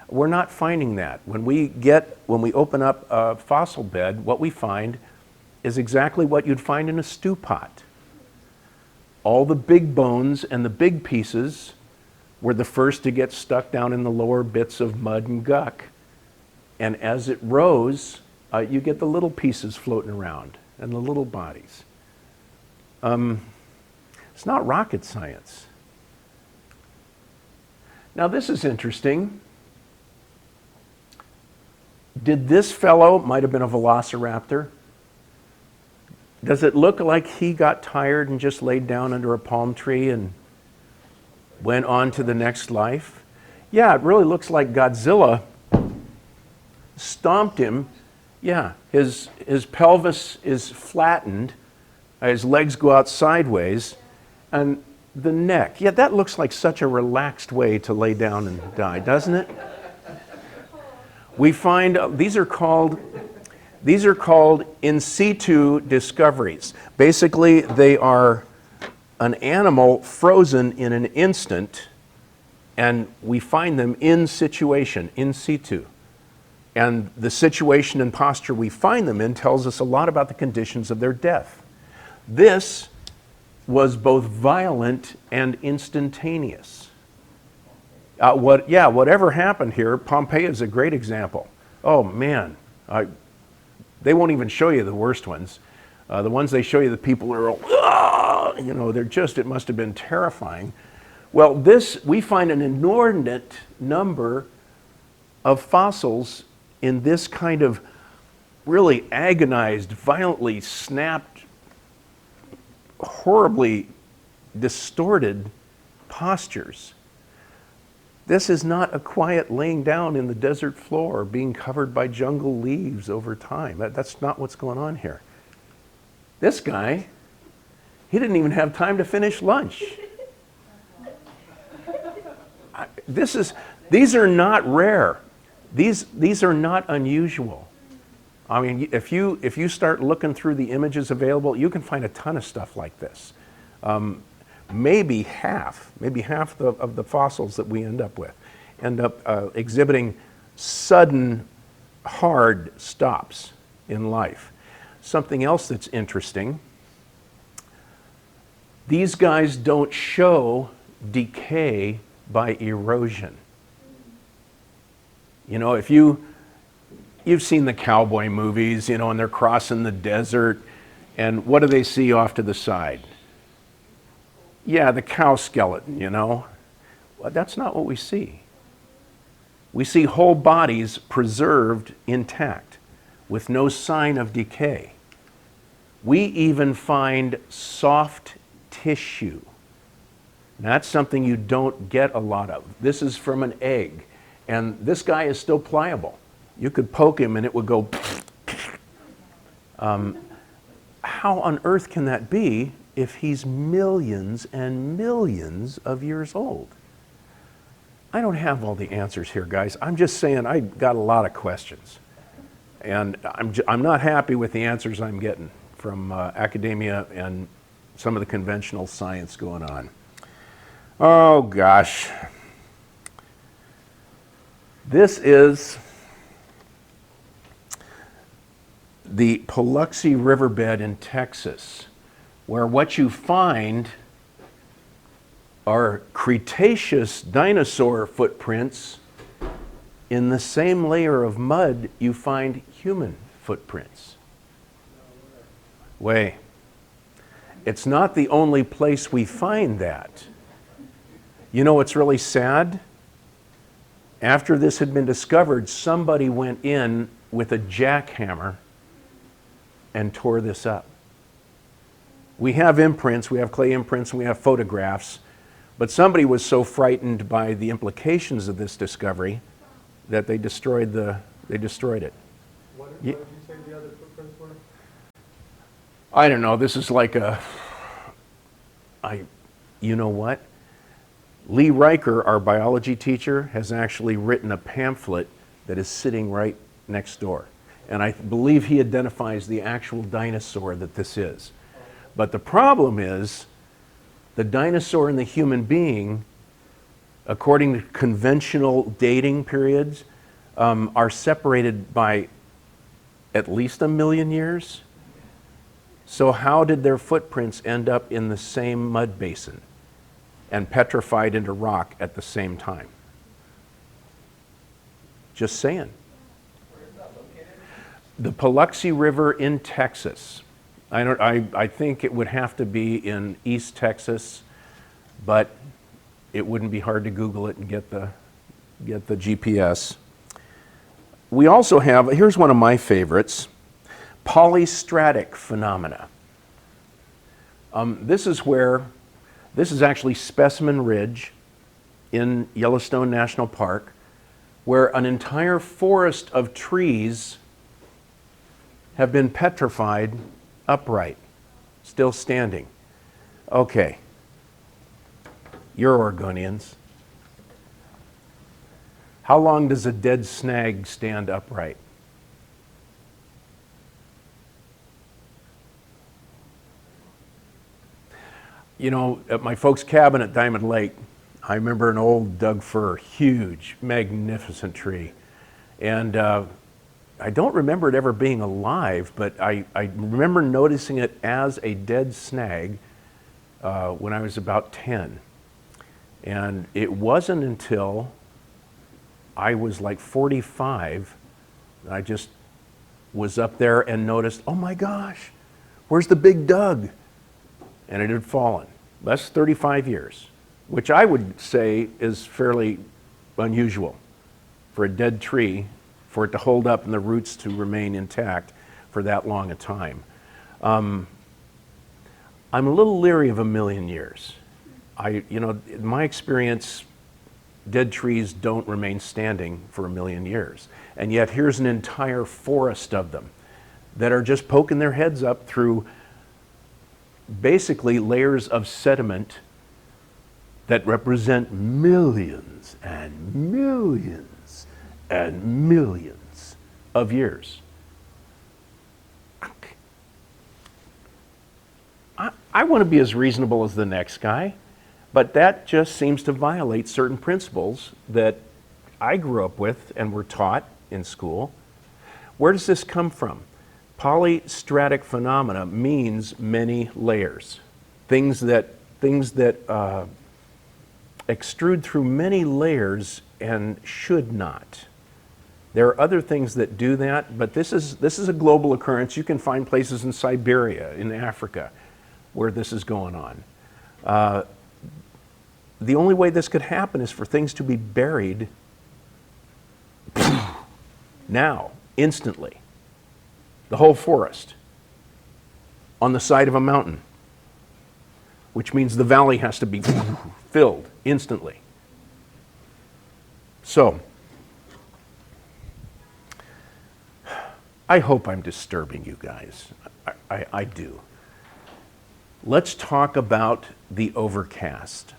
We're not finding that. When we open up a fossil bed, what we find is exactly what you'd find in a stew pot. All the big bones and the big pieces were the first to get stuck down in the lower bits of mud and guck. And as it rose, you get the little pieces floating around and the little bodies. It's not rocket science. Now this is interesting. Did this fellow, might have been a velociraptor, does it look like he got tired and just laid down under a palm tree and went on to the next life? Yeah, it really looks like Godzilla stomped him. Yeah, his pelvis is flattened, his legs go out sideways, and the neck. Yeah, that looks like such a relaxed way to lay down and die, doesn't it? We find these are called in situ discoveries. Basically, they are an animal frozen in an instant, and we find them in situation, in situ. And the situation and posture we find them in tells us a lot about the conditions of their death. This was both violent and instantaneous. Whatever happened here, Pompeii is a great example. Oh man, they won't even show you the worst ones. The ones they show you, the people are all, it must have been terrifying. Well, we find an inordinate number of fossils in this kind of really agonized, violently snapped, horribly distorted postures. This is not a quiet laying down in the desert floor being covered by jungle leaves over time. That's not what's going on here. This guy, he didn't even have time to finish lunch. These are not rare. These are not unusual. I mean, if you start looking through the images available, you can find a ton of stuff like this. Maybe half of the fossils that we end up with end up exhibiting sudden, hard stops in life. Something else that's interesting, these guys don't show decay by erosion. You know, if you've seen the cowboy movies, you know, and they're crossing the desert, and what do they see off to the side? Yeah, the cow skeleton, you know. Well, that's not what we see. We see whole bodies preserved intact with no sign of decay. We even find soft tissue. That's something you don't get a lot of. This is from an egg, and this guy is still pliable. You could poke him and it would go. How on earth can that be if he's millions and millions of years old? I don't have all the answers here, guys. I'm just saying I got a lot of questions. And I'm not happy with the answers I'm getting from academia and some of the conventional science going on. Oh, gosh. This is the Paluxy Riverbed in Texas, where what you find are Cretaceous dinosaur footprints. In the same layer of mud, you find human footprints. It's not the only place we find that. You know what's really sad? After this had been discovered, somebody went in with a jackhammer and tore this up. We have imprints, we have clay imprints, and we have photographs, but somebody was so frightened by the implications of this discovery that they destroyed it. What did you say the other footprints were? I don't know, this is like you know what? Lee Riker, our biology teacher, has actually written a pamphlet that is sitting right next door. And I believe he identifies the actual dinosaur that this is. But the problem is, the dinosaur and the human being, according to conventional dating periods, are separated by at least 1 million years. So how did their footprints end up in the same mud basin and petrified into rock at the same time? Just saying. The Paluxy River in Texas. I think it would have to be in East Texas, but it wouldn't be hard to Google it and get the GPS. We also have, here's one of my favorites, polystratic phenomena. This is actually Specimen Ridge in Yellowstone National Park, where an entire forest of trees have been petrified upright, still standing. Okay, you're Oregonians. How long does a dead snag stand upright? You know, at my folks' cabin at Diamond Lake, I remember an old Doug fir, huge, magnificent tree. And I don't remember it ever being alive, but I remember noticing it as a dead snag when I was about 10. And it wasn't until I was like 45 that I just was up there and noticed, oh my gosh, where's the big Doug? And it had fallen. That's 35 years, which I would say is fairly unusual for a dead tree, for it to hold up and the roots to remain intact for that long a time. I'm a little leery of 1 million years. In my experience, dead trees don't remain standing for 1,000,000 years. And yet here's an entire forest of them that are just poking their heads up through basically layers of sediment that represent millions and millions and millions of years. I want to be as reasonable as the next guy, but that just seems to violate certain principles that I grew up with and were taught in school. Where does this come from? Polystratic phenomena means many layers. Things that extrude through many layers and should not. There are other things that do that, but this is a global occurrence. You can find places in Siberia, in Africa, where this is going on. The only way this could happen is for things to be buried now, instantly. The whole forest on the side of a mountain, which means the valley has to be filled instantly. So, I hope I'm disturbing you guys. I do. Let's talk about the overcast.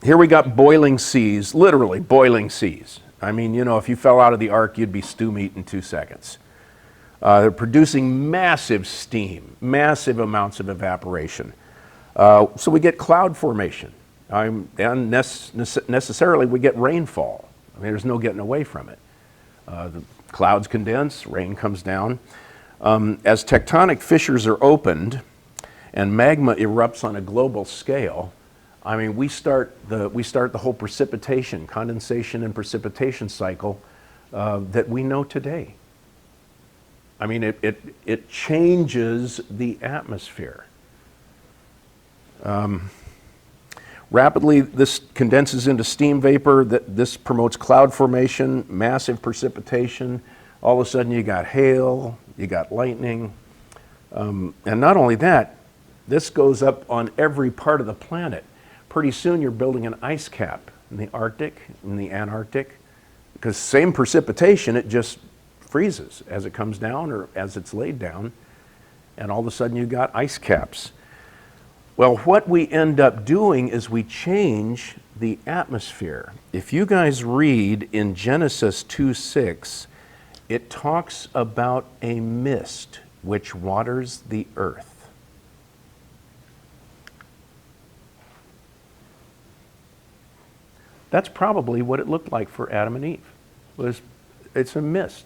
Here we got boiling seas, literally boiling seas. I mean, you know, if you fell out of the ark, you'd be stew meat in 2 seconds. They're producing massive steam, massive amounts of evaporation. So we get cloud formation. And necessarily we get rainfall. I mean, there's no getting away from it. The clouds condense, rain comes down. As tectonic fissures are opened and magma erupts on a global scale, I mean, we start the whole precipitation, condensation and precipitation cycle that we know today. I mean, it changes the atmosphere. Rapidly, this condenses into steam vapor. This promotes cloud formation, massive precipitation. All of a sudden, you got hail, you got lightning. And not only that, this goes up on every part of the planet. Pretty soon, you're building an ice cap in the Arctic, in the Antarctic, because same precipitation, it just freezes as it comes down or as it's laid down. And all of a sudden, you got ice caps. Well, what we end up doing is we change the atmosphere. If you guys read in Genesis 2:6, it talks about a mist which waters the earth. That's probably what it looked like for Adam and Eve. It's a mist.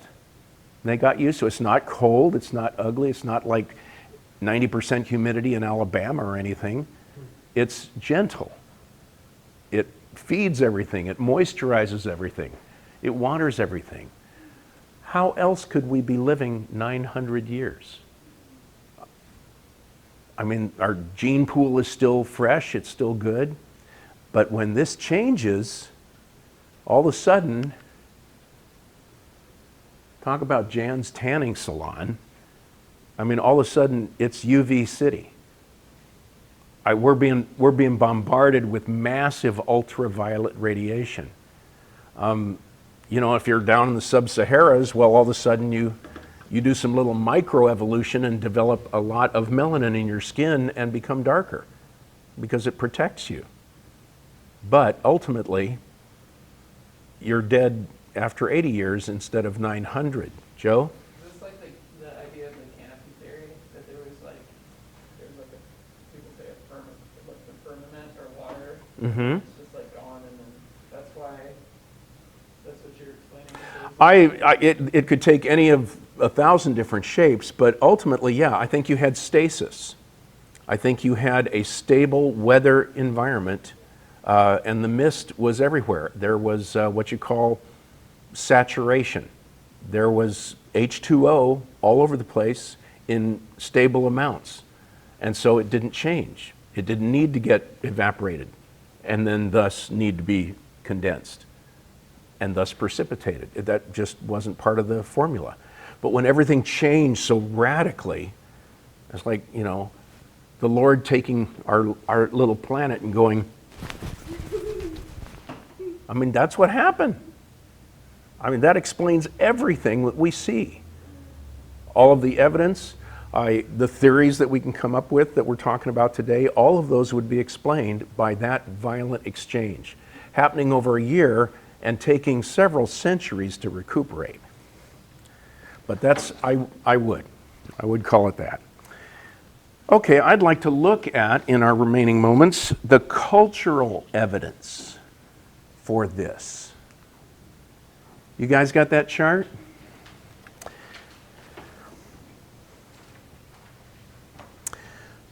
They got used to it. It's not cold, it's not ugly, it's not like 90% humidity in Alabama or anything. It's gentle. It feeds everything, it moisturizes everything, it waters everything. How else could we be living 900 years? I mean, our gene pool is still fresh, it's still good, but when this changes, all of a sudden, talk about Jan's tanning salon, I mean, all of a sudden, it's UV City. We're being bombarded with massive ultraviolet radiation. You know, if you're down in the sub-Saharas, well, all of a sudden you do some little microevolution and develop a lot of melanin in your skin and become darker because it protects you. But ultimately, you're dead after 80 years instead of 900. Joe? Is this like the idea of the canopy theory? That there's like people say the firmament or water. Mm-hmm. It's just like gone, and then that's why, that's what you're explaining. It could take any of 1,000 different shapes, but ultimately, yeah, I think you had stasis. I think you had a stable weather environment, and the mist was everywhere. There was what you call saturation. There was H2O all over the place in stable amounts. And so it didn't change. It didn't need to get evaporated and then thus need to be condensed and thus precipitated. That just wasn't part of the formula. But when everything changed so radically, it's like, you know, the Lord taking our little planet and going, I mean, that's what happened. I mean, that explains everything that we see. All of the evidence, the theories that we can come up with that we're talking about today, all of those would be explained by that violent exchange happening over a year and taking several centuries to recuperate. But that's, I would call it that. Okay, I'd like to look at, in our remaining moments, the cultural evidence for this. You guys got that chart?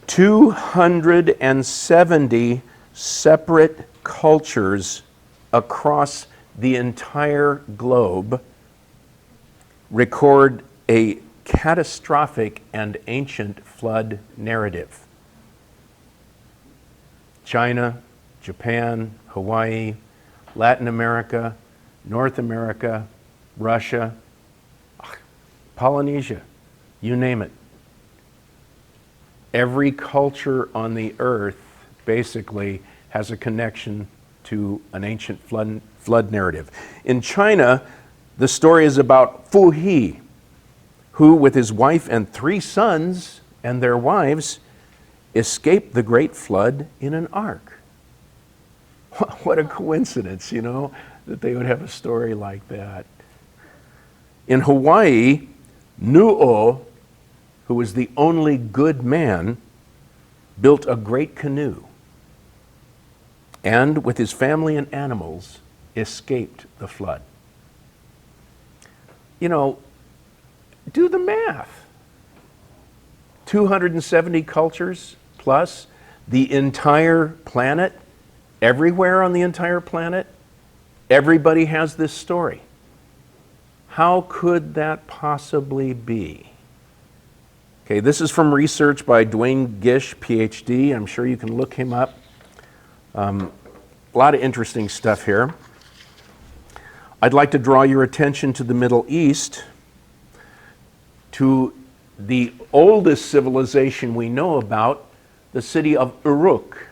"270 separate cultures across the entire globe record a catastrophic and ancient flood narrative. China, Japan, Hawaii, Latin America, North America, Russia, Polynesia, you name it. Every culture on the earth basically has a connection to an ancient flood narrative. In China, the story is about Fu He, who with his wife and 3 sons and their wives escaped the great flood in an ark. What a coincidence, you know, that they would have a story like that. In Hawaii, Nu'o, who was the only good man, built a great canoe and with his family and animals escaped the flood. You know, do the math. 270 cultures plus the entire planet, everywhere on the entire planet, everybody has this story. How could that possibly be? Okay, this is from research by Dwayne Gish, PhD. I'm sure you can look him up. A lot of interesting stuff here. I'd like to draw your attention to the Middle East, to the oldest civilization we know about, the city of Uruk.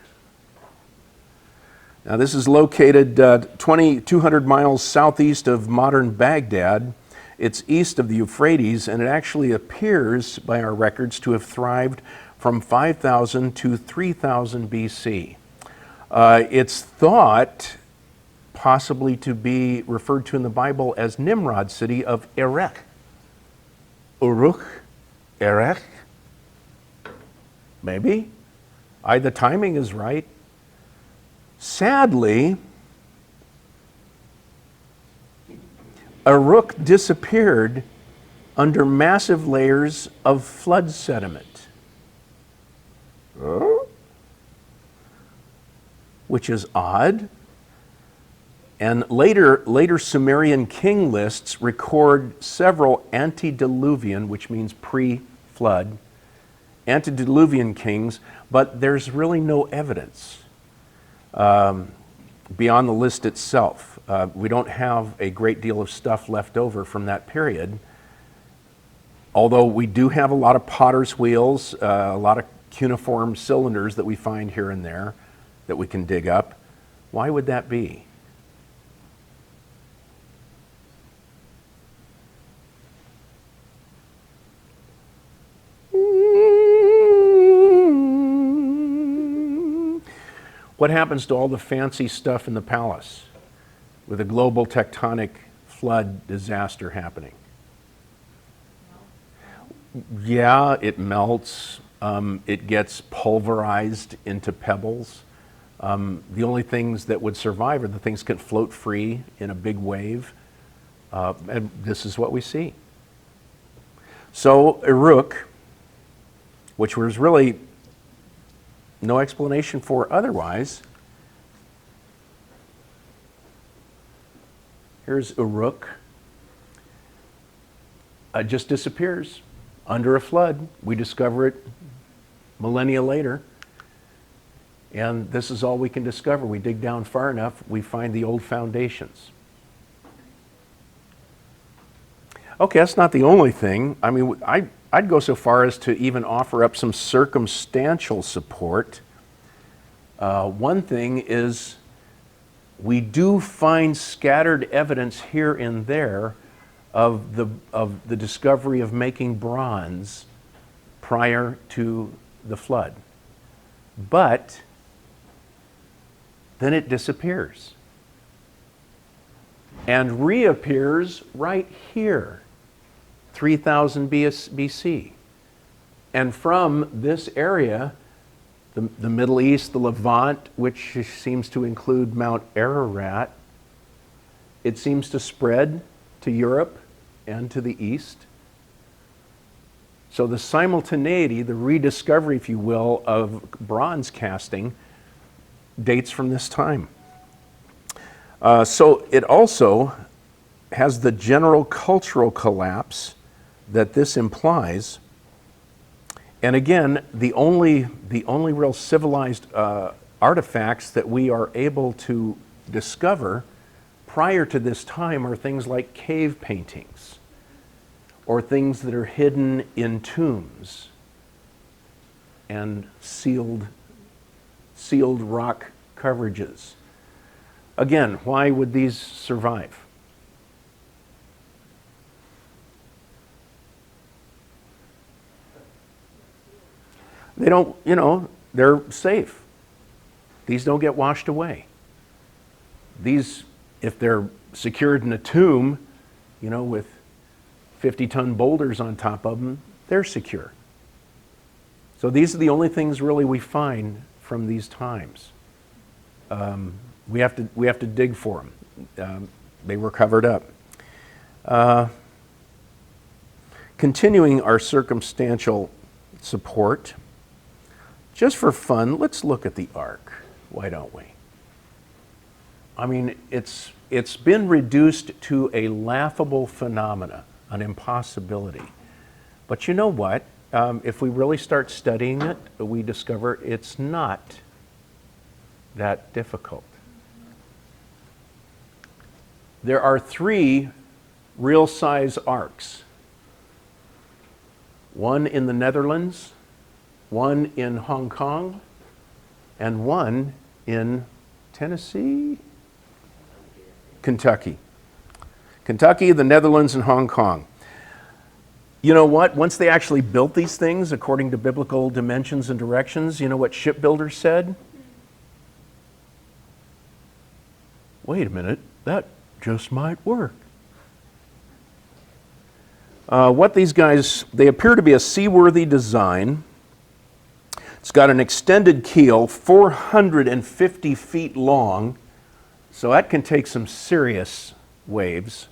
Now, this is located 200 miles southeast of modern Baghdad. It's east of the Euphrates, and it actually appears by our records to have thrived from 5000 to 3000 BC. It's thought possibly to be referred to in the Bible as Nimrod's city of Erech. Uruk, Erech, maybe. The timing is right. Sadly, Uruk disappeared under massive layers of flood sediment, which is odd. And later Sumerian king lists record several antediluvian, which means pre-flood, antediluvian kings, but there's really no evidence beyond the list itself. We don't have a great deal of stuff left over from that period, although we do have a lot of potter's wheels, a lot of cuneiform cylinders that we find here and there that we can dig up. Why would that be? What happens to all the fancy stuff in the palace with a global tectonic flood disaster happening? Yeah, it melts. It gets pulverized into pebbles. The only things that would survive are the things that can float free in a big wave. And this is what we see. So Uruk, which was really no explanation for otherwise. Here's Uruk. It just disappears under a flood. We discover it millennia later. And this is all we can discover. We dig down far enough, we find the old foundations. Okay, that's not the only thing. I mean, I'd go so far as to even offer up some circumstantial support One thing is we do find scattered evidence here and there of the discovery of making bronze prior to the flood. But then it disappears and reappears right here, 3000 BC. And from this area, the Middle East, the Levant, which seems to include Mount Ararat, it seems to spread to Europe and to the east. So the simultaneity, the rediscovery, if you will, of bronze casting dates from this time. So it also has the general cultural collapse that this implies. And again, the only real civilized artifacts that we are able to discover prior to this time are things like cave paintings or things that are hidden in tombs and sealed rock coverages. Again, why would these survive? They don't, they're safe. These don't get washed away. These, if they're secured in a tomb, with 50-ton boulders on top of them, they're secure. So these are the only things really we find from these times. We have to dig for them. They were covered up. Continuing our circumstantial support, just for fun, let's look at the ark. Why don't we? I mean, it's been reduced to a laughable phenomena, an impossibility. But you know what? If we really start studying it, we discover it's not that difficult. There are 3 real-size arks. One in the Netherlands, one in Hong Kong, and one in Kentucky, the Netherlands, and Hong Kong. You know what? Once they actually built these things according to biblical dimensions and directions, you know what shipbuilders said? Wait a minute, that just might work. What these guys, they appear to be a seaworthy design. It's got an extended keel, 450 feet long, so that can take some serious waves.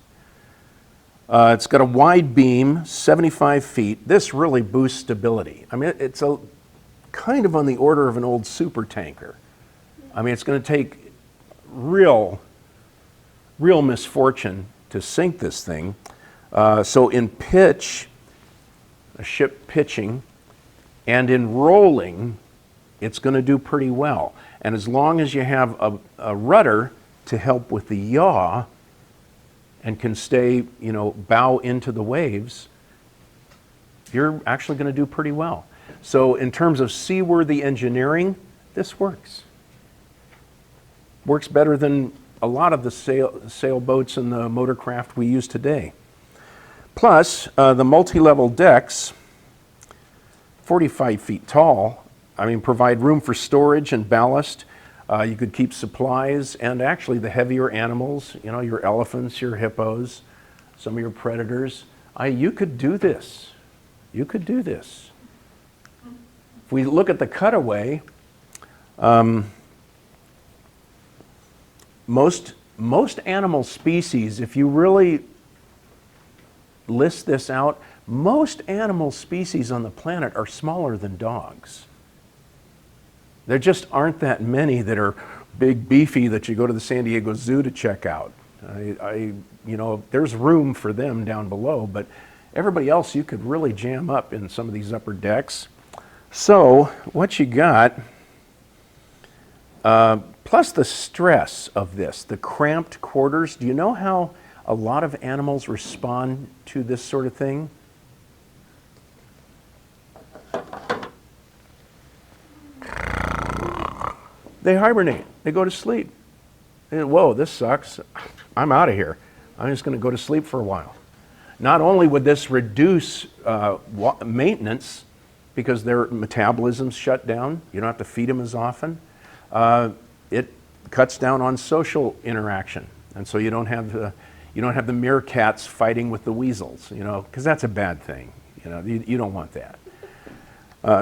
It's got a wide beam, 75 feet. This really boosts stability. I mean, it's a kind of on the order of an old super tanker. I mean, it's going to take real misfortune to sink this thing. So in pitch, a ship pitching, and in rolling, it's going to do pretty well. And as long as you have a rudder to help with the yaw and can stay, bow into the waves, you're actually going to do pretty well. So in terms of seaworthy engineering, this works. Works better than a lot of the sailboats and the motorcraft we use today. Plus, the multi-level decks, 45 feet tall, provide room for storage and ballast. You could keep supplies and actually the heavier animals, your elephants, your hippos, some of your predators. You could do this. You could do this. If we look at the cutaway, most animal species, if you really list this out, most animal species on the planet are smaller than dogs. There just aren't that many that are big, beefy that you go to the San Diego Zoo to check out. There's room for them down below, but everybody else you could really jam up in some of these upper decks. So what you got, plus the stress of this, the cramped quarters, do you know how a lot of animals respond to this sort of thing? They hibernate. They go to sleep. And, whoa, this sucks. I'm out of here. I'm just going to go to sleep for a while. Not only would this reduce maintenance because their metabolism's shut down, you don't have to feed them as often. It cuts down on social interaction, and so you don't have the meerkats fighting with the weasels, because that's a bad thing. You don't want that.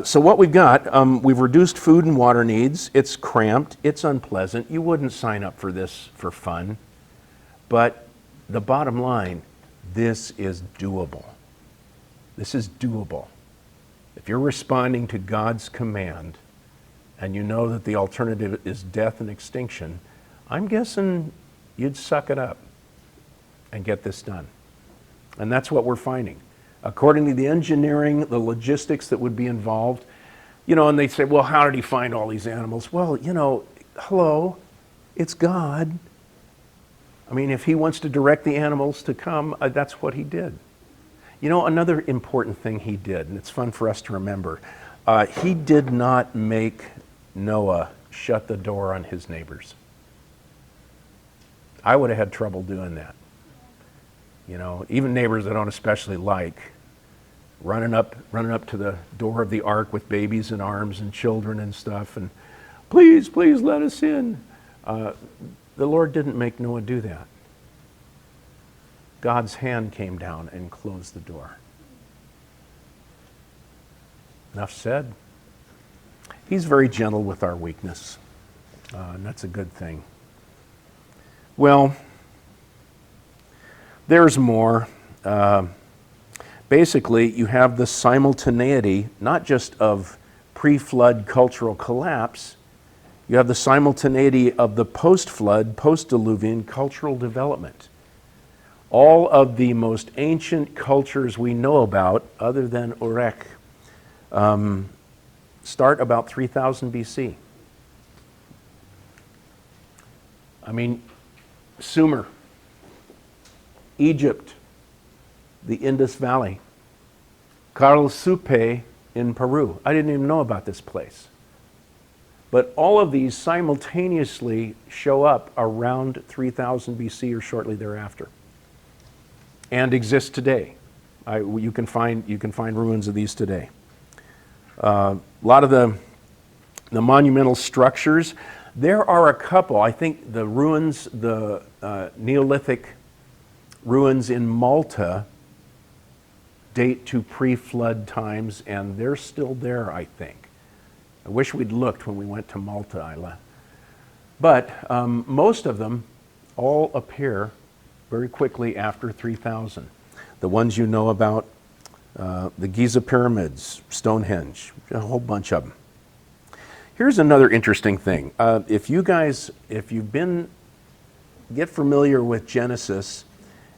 So what we've got, we've reduced food and water needs. It's cramped. It's unpleasant. You wouldn't sign up for this for fun, but the bottom line, this is doable. This is doable. If you're responding to God's command and you know that the alternative is death and extinction, I'm guessing you'd suck it up and get this done. And that's what we're finding. According to the engineering, the logistics that would be involved, and they say, well, how did he find all these animals? Well, hello, it's God. I mean, if he wants to direct the animals to come, that's what he did. Another important thing he did, and it's fun for us to remember, he did not make Noah shut the door on his neighbors. I would have had trouble doing that. Even neighbors I don't especially like, running up to the door of the ark with babies in arms and children and stuff, and please let us in. The Lord didn't make Noah do that. God's hand came down and closed the door. Enough said. He's very gentle with our weakness, and that's a good thing. Well, there's more. Basically, you have the simultaneity, not just of pre-flood cultural collapse, you have the simultaneity of the post-flood, post-diluvian cultural development. All of the most ancient cultures we know about, other than Uruk, start about 3000 BC. I mean, Sumer, Egypt, the Indus Valley, Karl Supe in Peru. I didn't even know about this place. But all of these simultaneously show up around 3000 BC or shortly thereafter, and exist today. You can find ruins of these today. A lot of the monumental structures. There are a couple. I think the ruins, the Neolithic ruins in Malta, date to pre-flood times, and they're still there, I think. I wish we'd looked when we went to Malta, Isla. But most of them all appear very quickly after 3000. The ones you know about, the Giza pyramids, Stonehenge, a whole bunch of them. Here's another interesting thing. If you get familiar with Genesis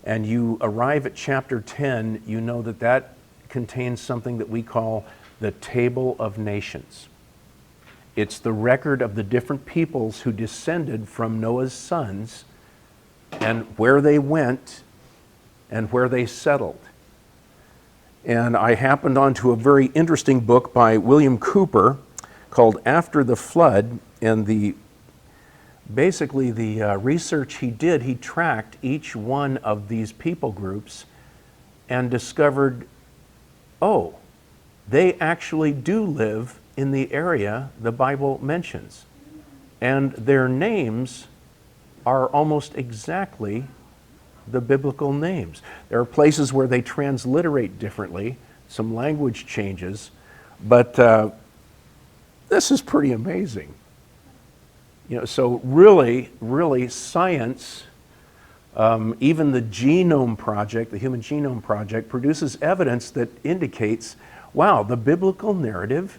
and you arrive at chapter 10, you know that contains something that we call the Table of Nations. It's the record of the different peoples who descended from Noah's sons and where they went and where they settled. And I happened onto a very interesting book by William Cooper called After the Flood, and basically the research he did, he tracked each one of these people groups and discovered, they actually do live in the area the Bible mentions. And their names are almost exactly the biblical names. There are places where they transliterate differently, some language changes, but this is pretty amazing. So really, really science, even the Genome Project, the Human Genome Project, produces evidence that indicates, wow, the biblical narrative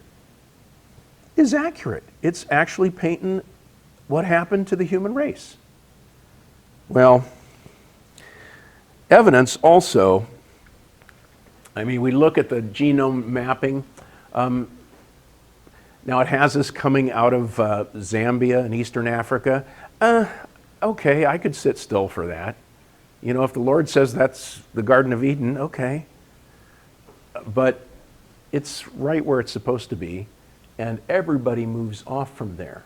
is accurate. It's actually painting what happened to the human race. Well, evidence also, we look at the genome mapping. Now it has us coming out of Zambia and Eastern Africa. Okay, I could sit still for that. If the Lord says that's the Garden of Eden, okay. But it's right where it's supposed to be, and everybody moves off from there.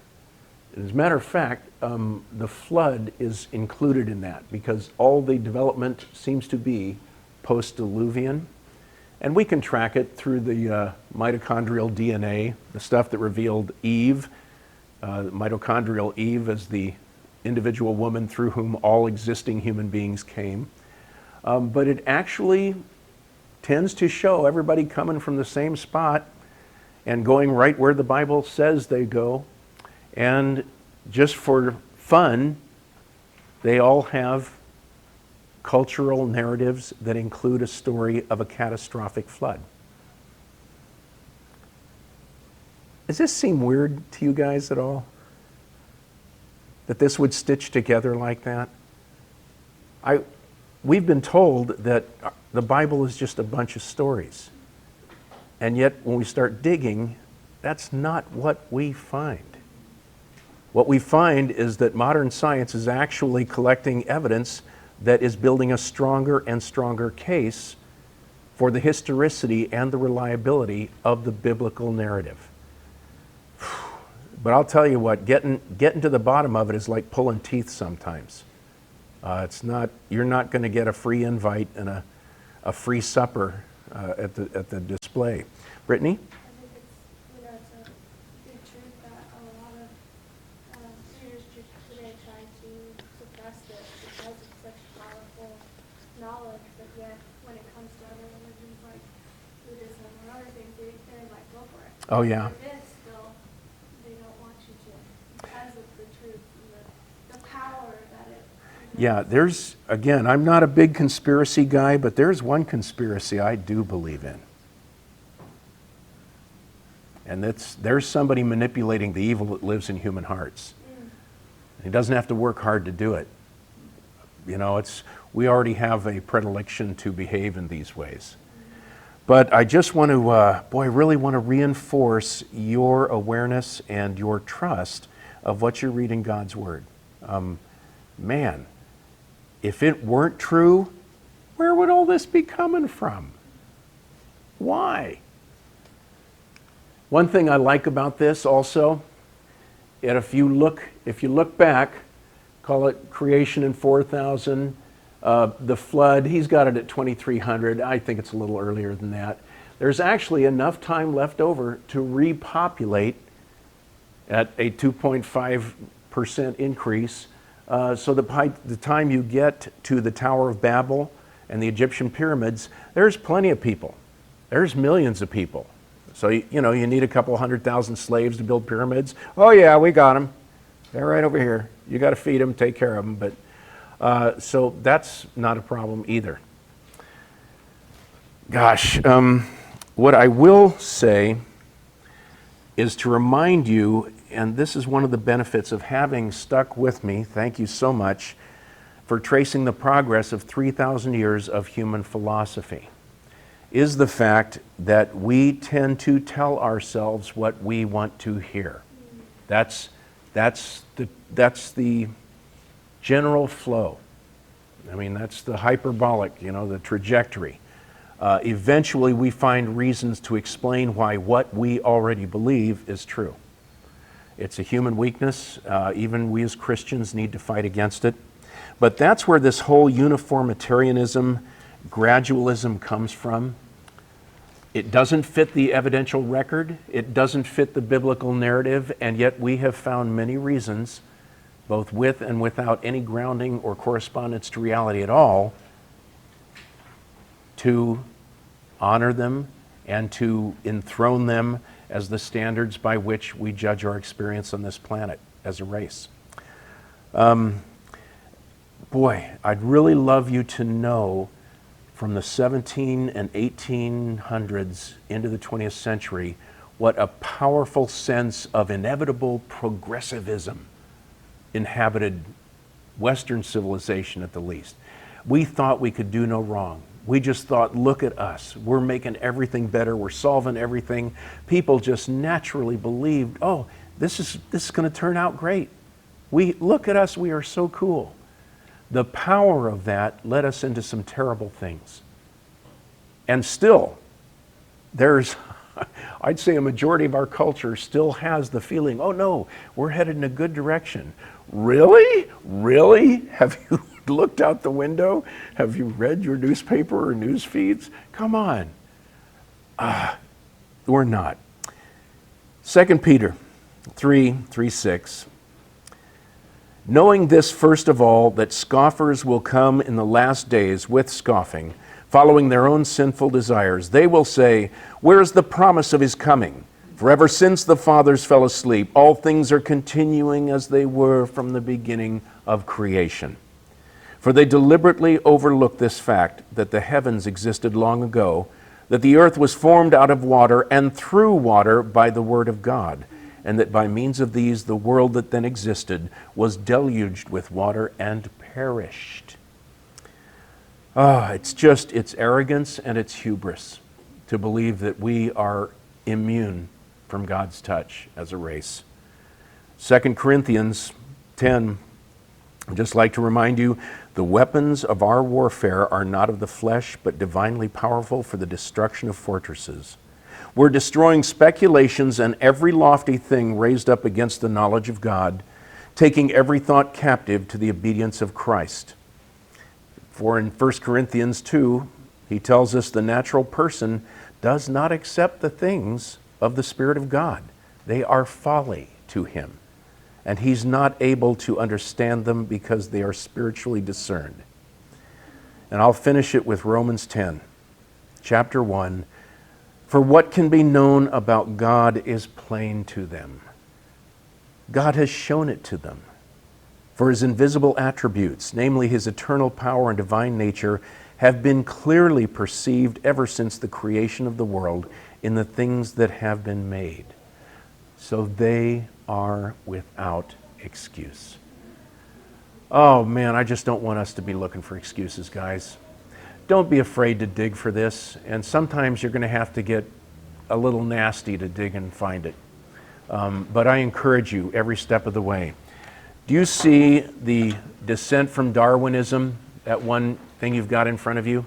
As a matter of fact, the flood is included in that because all the development seems to be post-Diluvian. And we can track it through the mitochondrial DNA, the stuff that revealed Eve, mitochondrial Eve as the individual woman through whom all existing human beings came. But it actually tends to show everybody coming from the same spot and going right where the Bible says they go. And just for fun, they all have cultural narratives that include a story of a catastrophic flood. Does this seem weird to you guys at all? That this would stitch together like that? We've been told that the Bible is just a bunch of stories. And yet, when we start digging, that's not what we find. What we find is that modern science is actually collecting evidence that is building a stronger and stronger case for the historicity and the reliability of the biblical narrative. But I'll tell you what, getting to the bottom of it is like pulling teeth sometimes. You're not going to get a free invite and a free supper at the display. Brittany? I think it's a big truth that a lot of readers today try to suppress it because it's such powerful knowledge, but yet when it comes to other religions like Buddhism or other things, they're like, go for it. Oh, yeah. For this, still, they don't want you to because of the truth and the power that it Yeah, again, I'm not a big conspiracy guy, but there's one conspiracy I do believe in. And there's somebody manipulating the evil that lives in human hearts. He doesn't have to work hard to do it. You know, we already have a predilection to behave in these ways. But I just want to, I really want to reinforce your awareness and your trust of what you read in God's Word. Man, if it weren't true, where would all this be coming from? Why? One thing I like about this also, if you look back, call it creation in 4000, the flood, he's got it at 2300. I think it's a little earlier than that. There's actually enough time left over to repopulate at a 2.5% increase. So by the time you get to the Tower of Babel and the Egyptian pyramids, there's plenty of people. There's millions of people. So, you need a couple 100,000 slaves to build pyramids. Oh yeah, we got them. They're right over here. You got to feed them, take care of them. But so that's not a problem either. Gosh, what I will say is to remind you, and this is one of the benefits of having stuck with me, thank you so much, for tracing the progress of 3,000 years of human philosophy, is the fact that we tend to tell ourselves what we want to hear. That's the general flow. I mean, that's the hyperbolic, the trajectory. Eventually, we find reasons to explain why what we already believe is true. It's a human weakness. Even we as Christians need to fight against it. But that's where this whole uniformitarianism, gradualism comes from. It doesn't fit the evidential record. It doesn't fit the biblical narrative. And yet we have found many reasons, both with and without any grounding or correspondence to reality at all, to honor them and to enthrone them as the standards by which we judge our experience on this planet as a race. I'd really love you to know from the 17 and 1800s into the 20th century what a powerful sense of inevitable progressivism inhabited Western civilization at the least. We thought we could do no wrong. We just thought, look at us. We're making everything better. We're solving everything. People just naturally believed, oh, this is going to turn out great. Look at us. We are so cool. The power of that led us into some terrible things. And still, there's I'd say a majority of our culture still has the feeling, oh no, we're headed in a good direction. Really? Really? Have you looked out the window? Have you read your newspaper or news feeds? Come on. We're not. 2 Peter 3:6. Knowing this first of all, that scoffers will come in the last days with scoffing, following their own sinful desires. They will say, where is the promise of his coming? For ever since the fathers fell asleep, all things are continuing as they were from the beginning of creation. For they deliberately overlook this fact, that the heavens existed long ago, that the earth was formed out of water and through water by the word of God, and that by means of these the world that then existed was deluged with water and perished. It's arrogance and it's hubris to believe that we are immune from God's touch as a race. 2 Corinthians 10, I'd just like to remind you, the weapons of our warfare are not of the flesh, but divinely powerful for the destruction of fortresses. We're destroying speculations and every lofty thing raised up against the knowledge of God, taking every thought captive to the obedience of Christ. For in 1 Corinthians 2, he tells us the natural person does not accept the things of the Spirit of God. They are folly to him, and he's not able to understand them because they are spiritually discerned. And I'll finish it with Romans 10, chapter 1. For what can be known about God is plain to them. God has shown it to them. For his invisible attributes, namely his eternal power and divine nature, have been clearly perceived ever since the creation of the world in the things that have been made. So they are without excuse. Oh man, I just don't want us to be looking for excuses, guys. Don't be afraid to dig for this, and sometimes you're going to have to get a little nasty to dig and find it. But I encourage you every step of the way. Do you see the descent from Darwinism, that one thing you've got in front of you?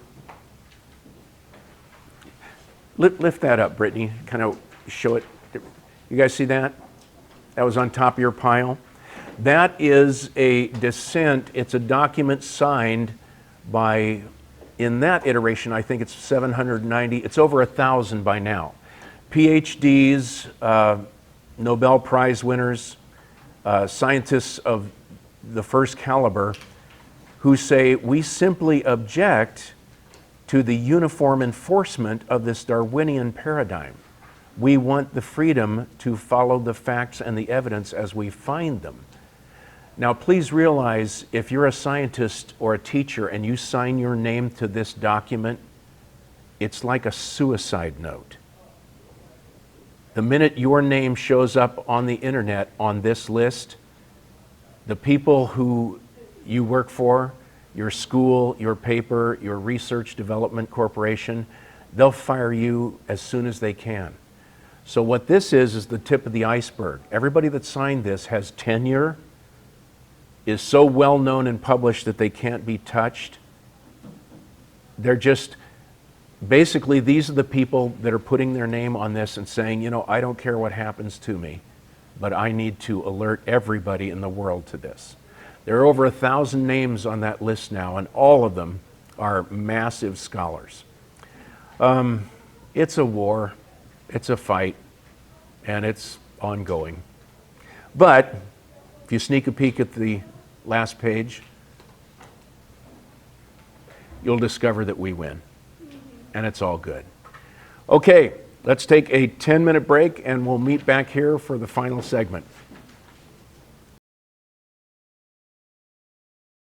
Lift that up, Brittany. Kind of show it. You guys see that? That was on top of your pile. That is a descent. It's a document signed by, in that iteration, I think it's 790. It's over 1,000 by now. PhDs, Nobel Prize winners, scientists of the first caliber, who say we simply object to the uniform enforcement of this Darwinian paradigm. We want the freedom to follow the facts and the evidence as we find them. Now, please realize if you're a scientist or a teacher and you sign your name to this document, it's like a suicide note. The minute your name shows up on the internet on this list, the people who you work for, your school, your paper, your research development corporation, they'll fire you as soon as they can. So what this is the tip of the iceberg. Everybody that signed this has tenure, is so well known and published that they can't be touched. They're just, basically these are the people that are putting their name on this and saying, you know, I don't care what happens to me, but I need to alert everybody in the world to this. There are over 1,000 names on that list now, and all of them are massive scholars. It's a war, it's a fight, and it's ongoing. But if you sneak a peek at the last page, you'll discover that we win, and it's all good. Okay, let's take a 10-minute break, and we'll meet back here for the final segment.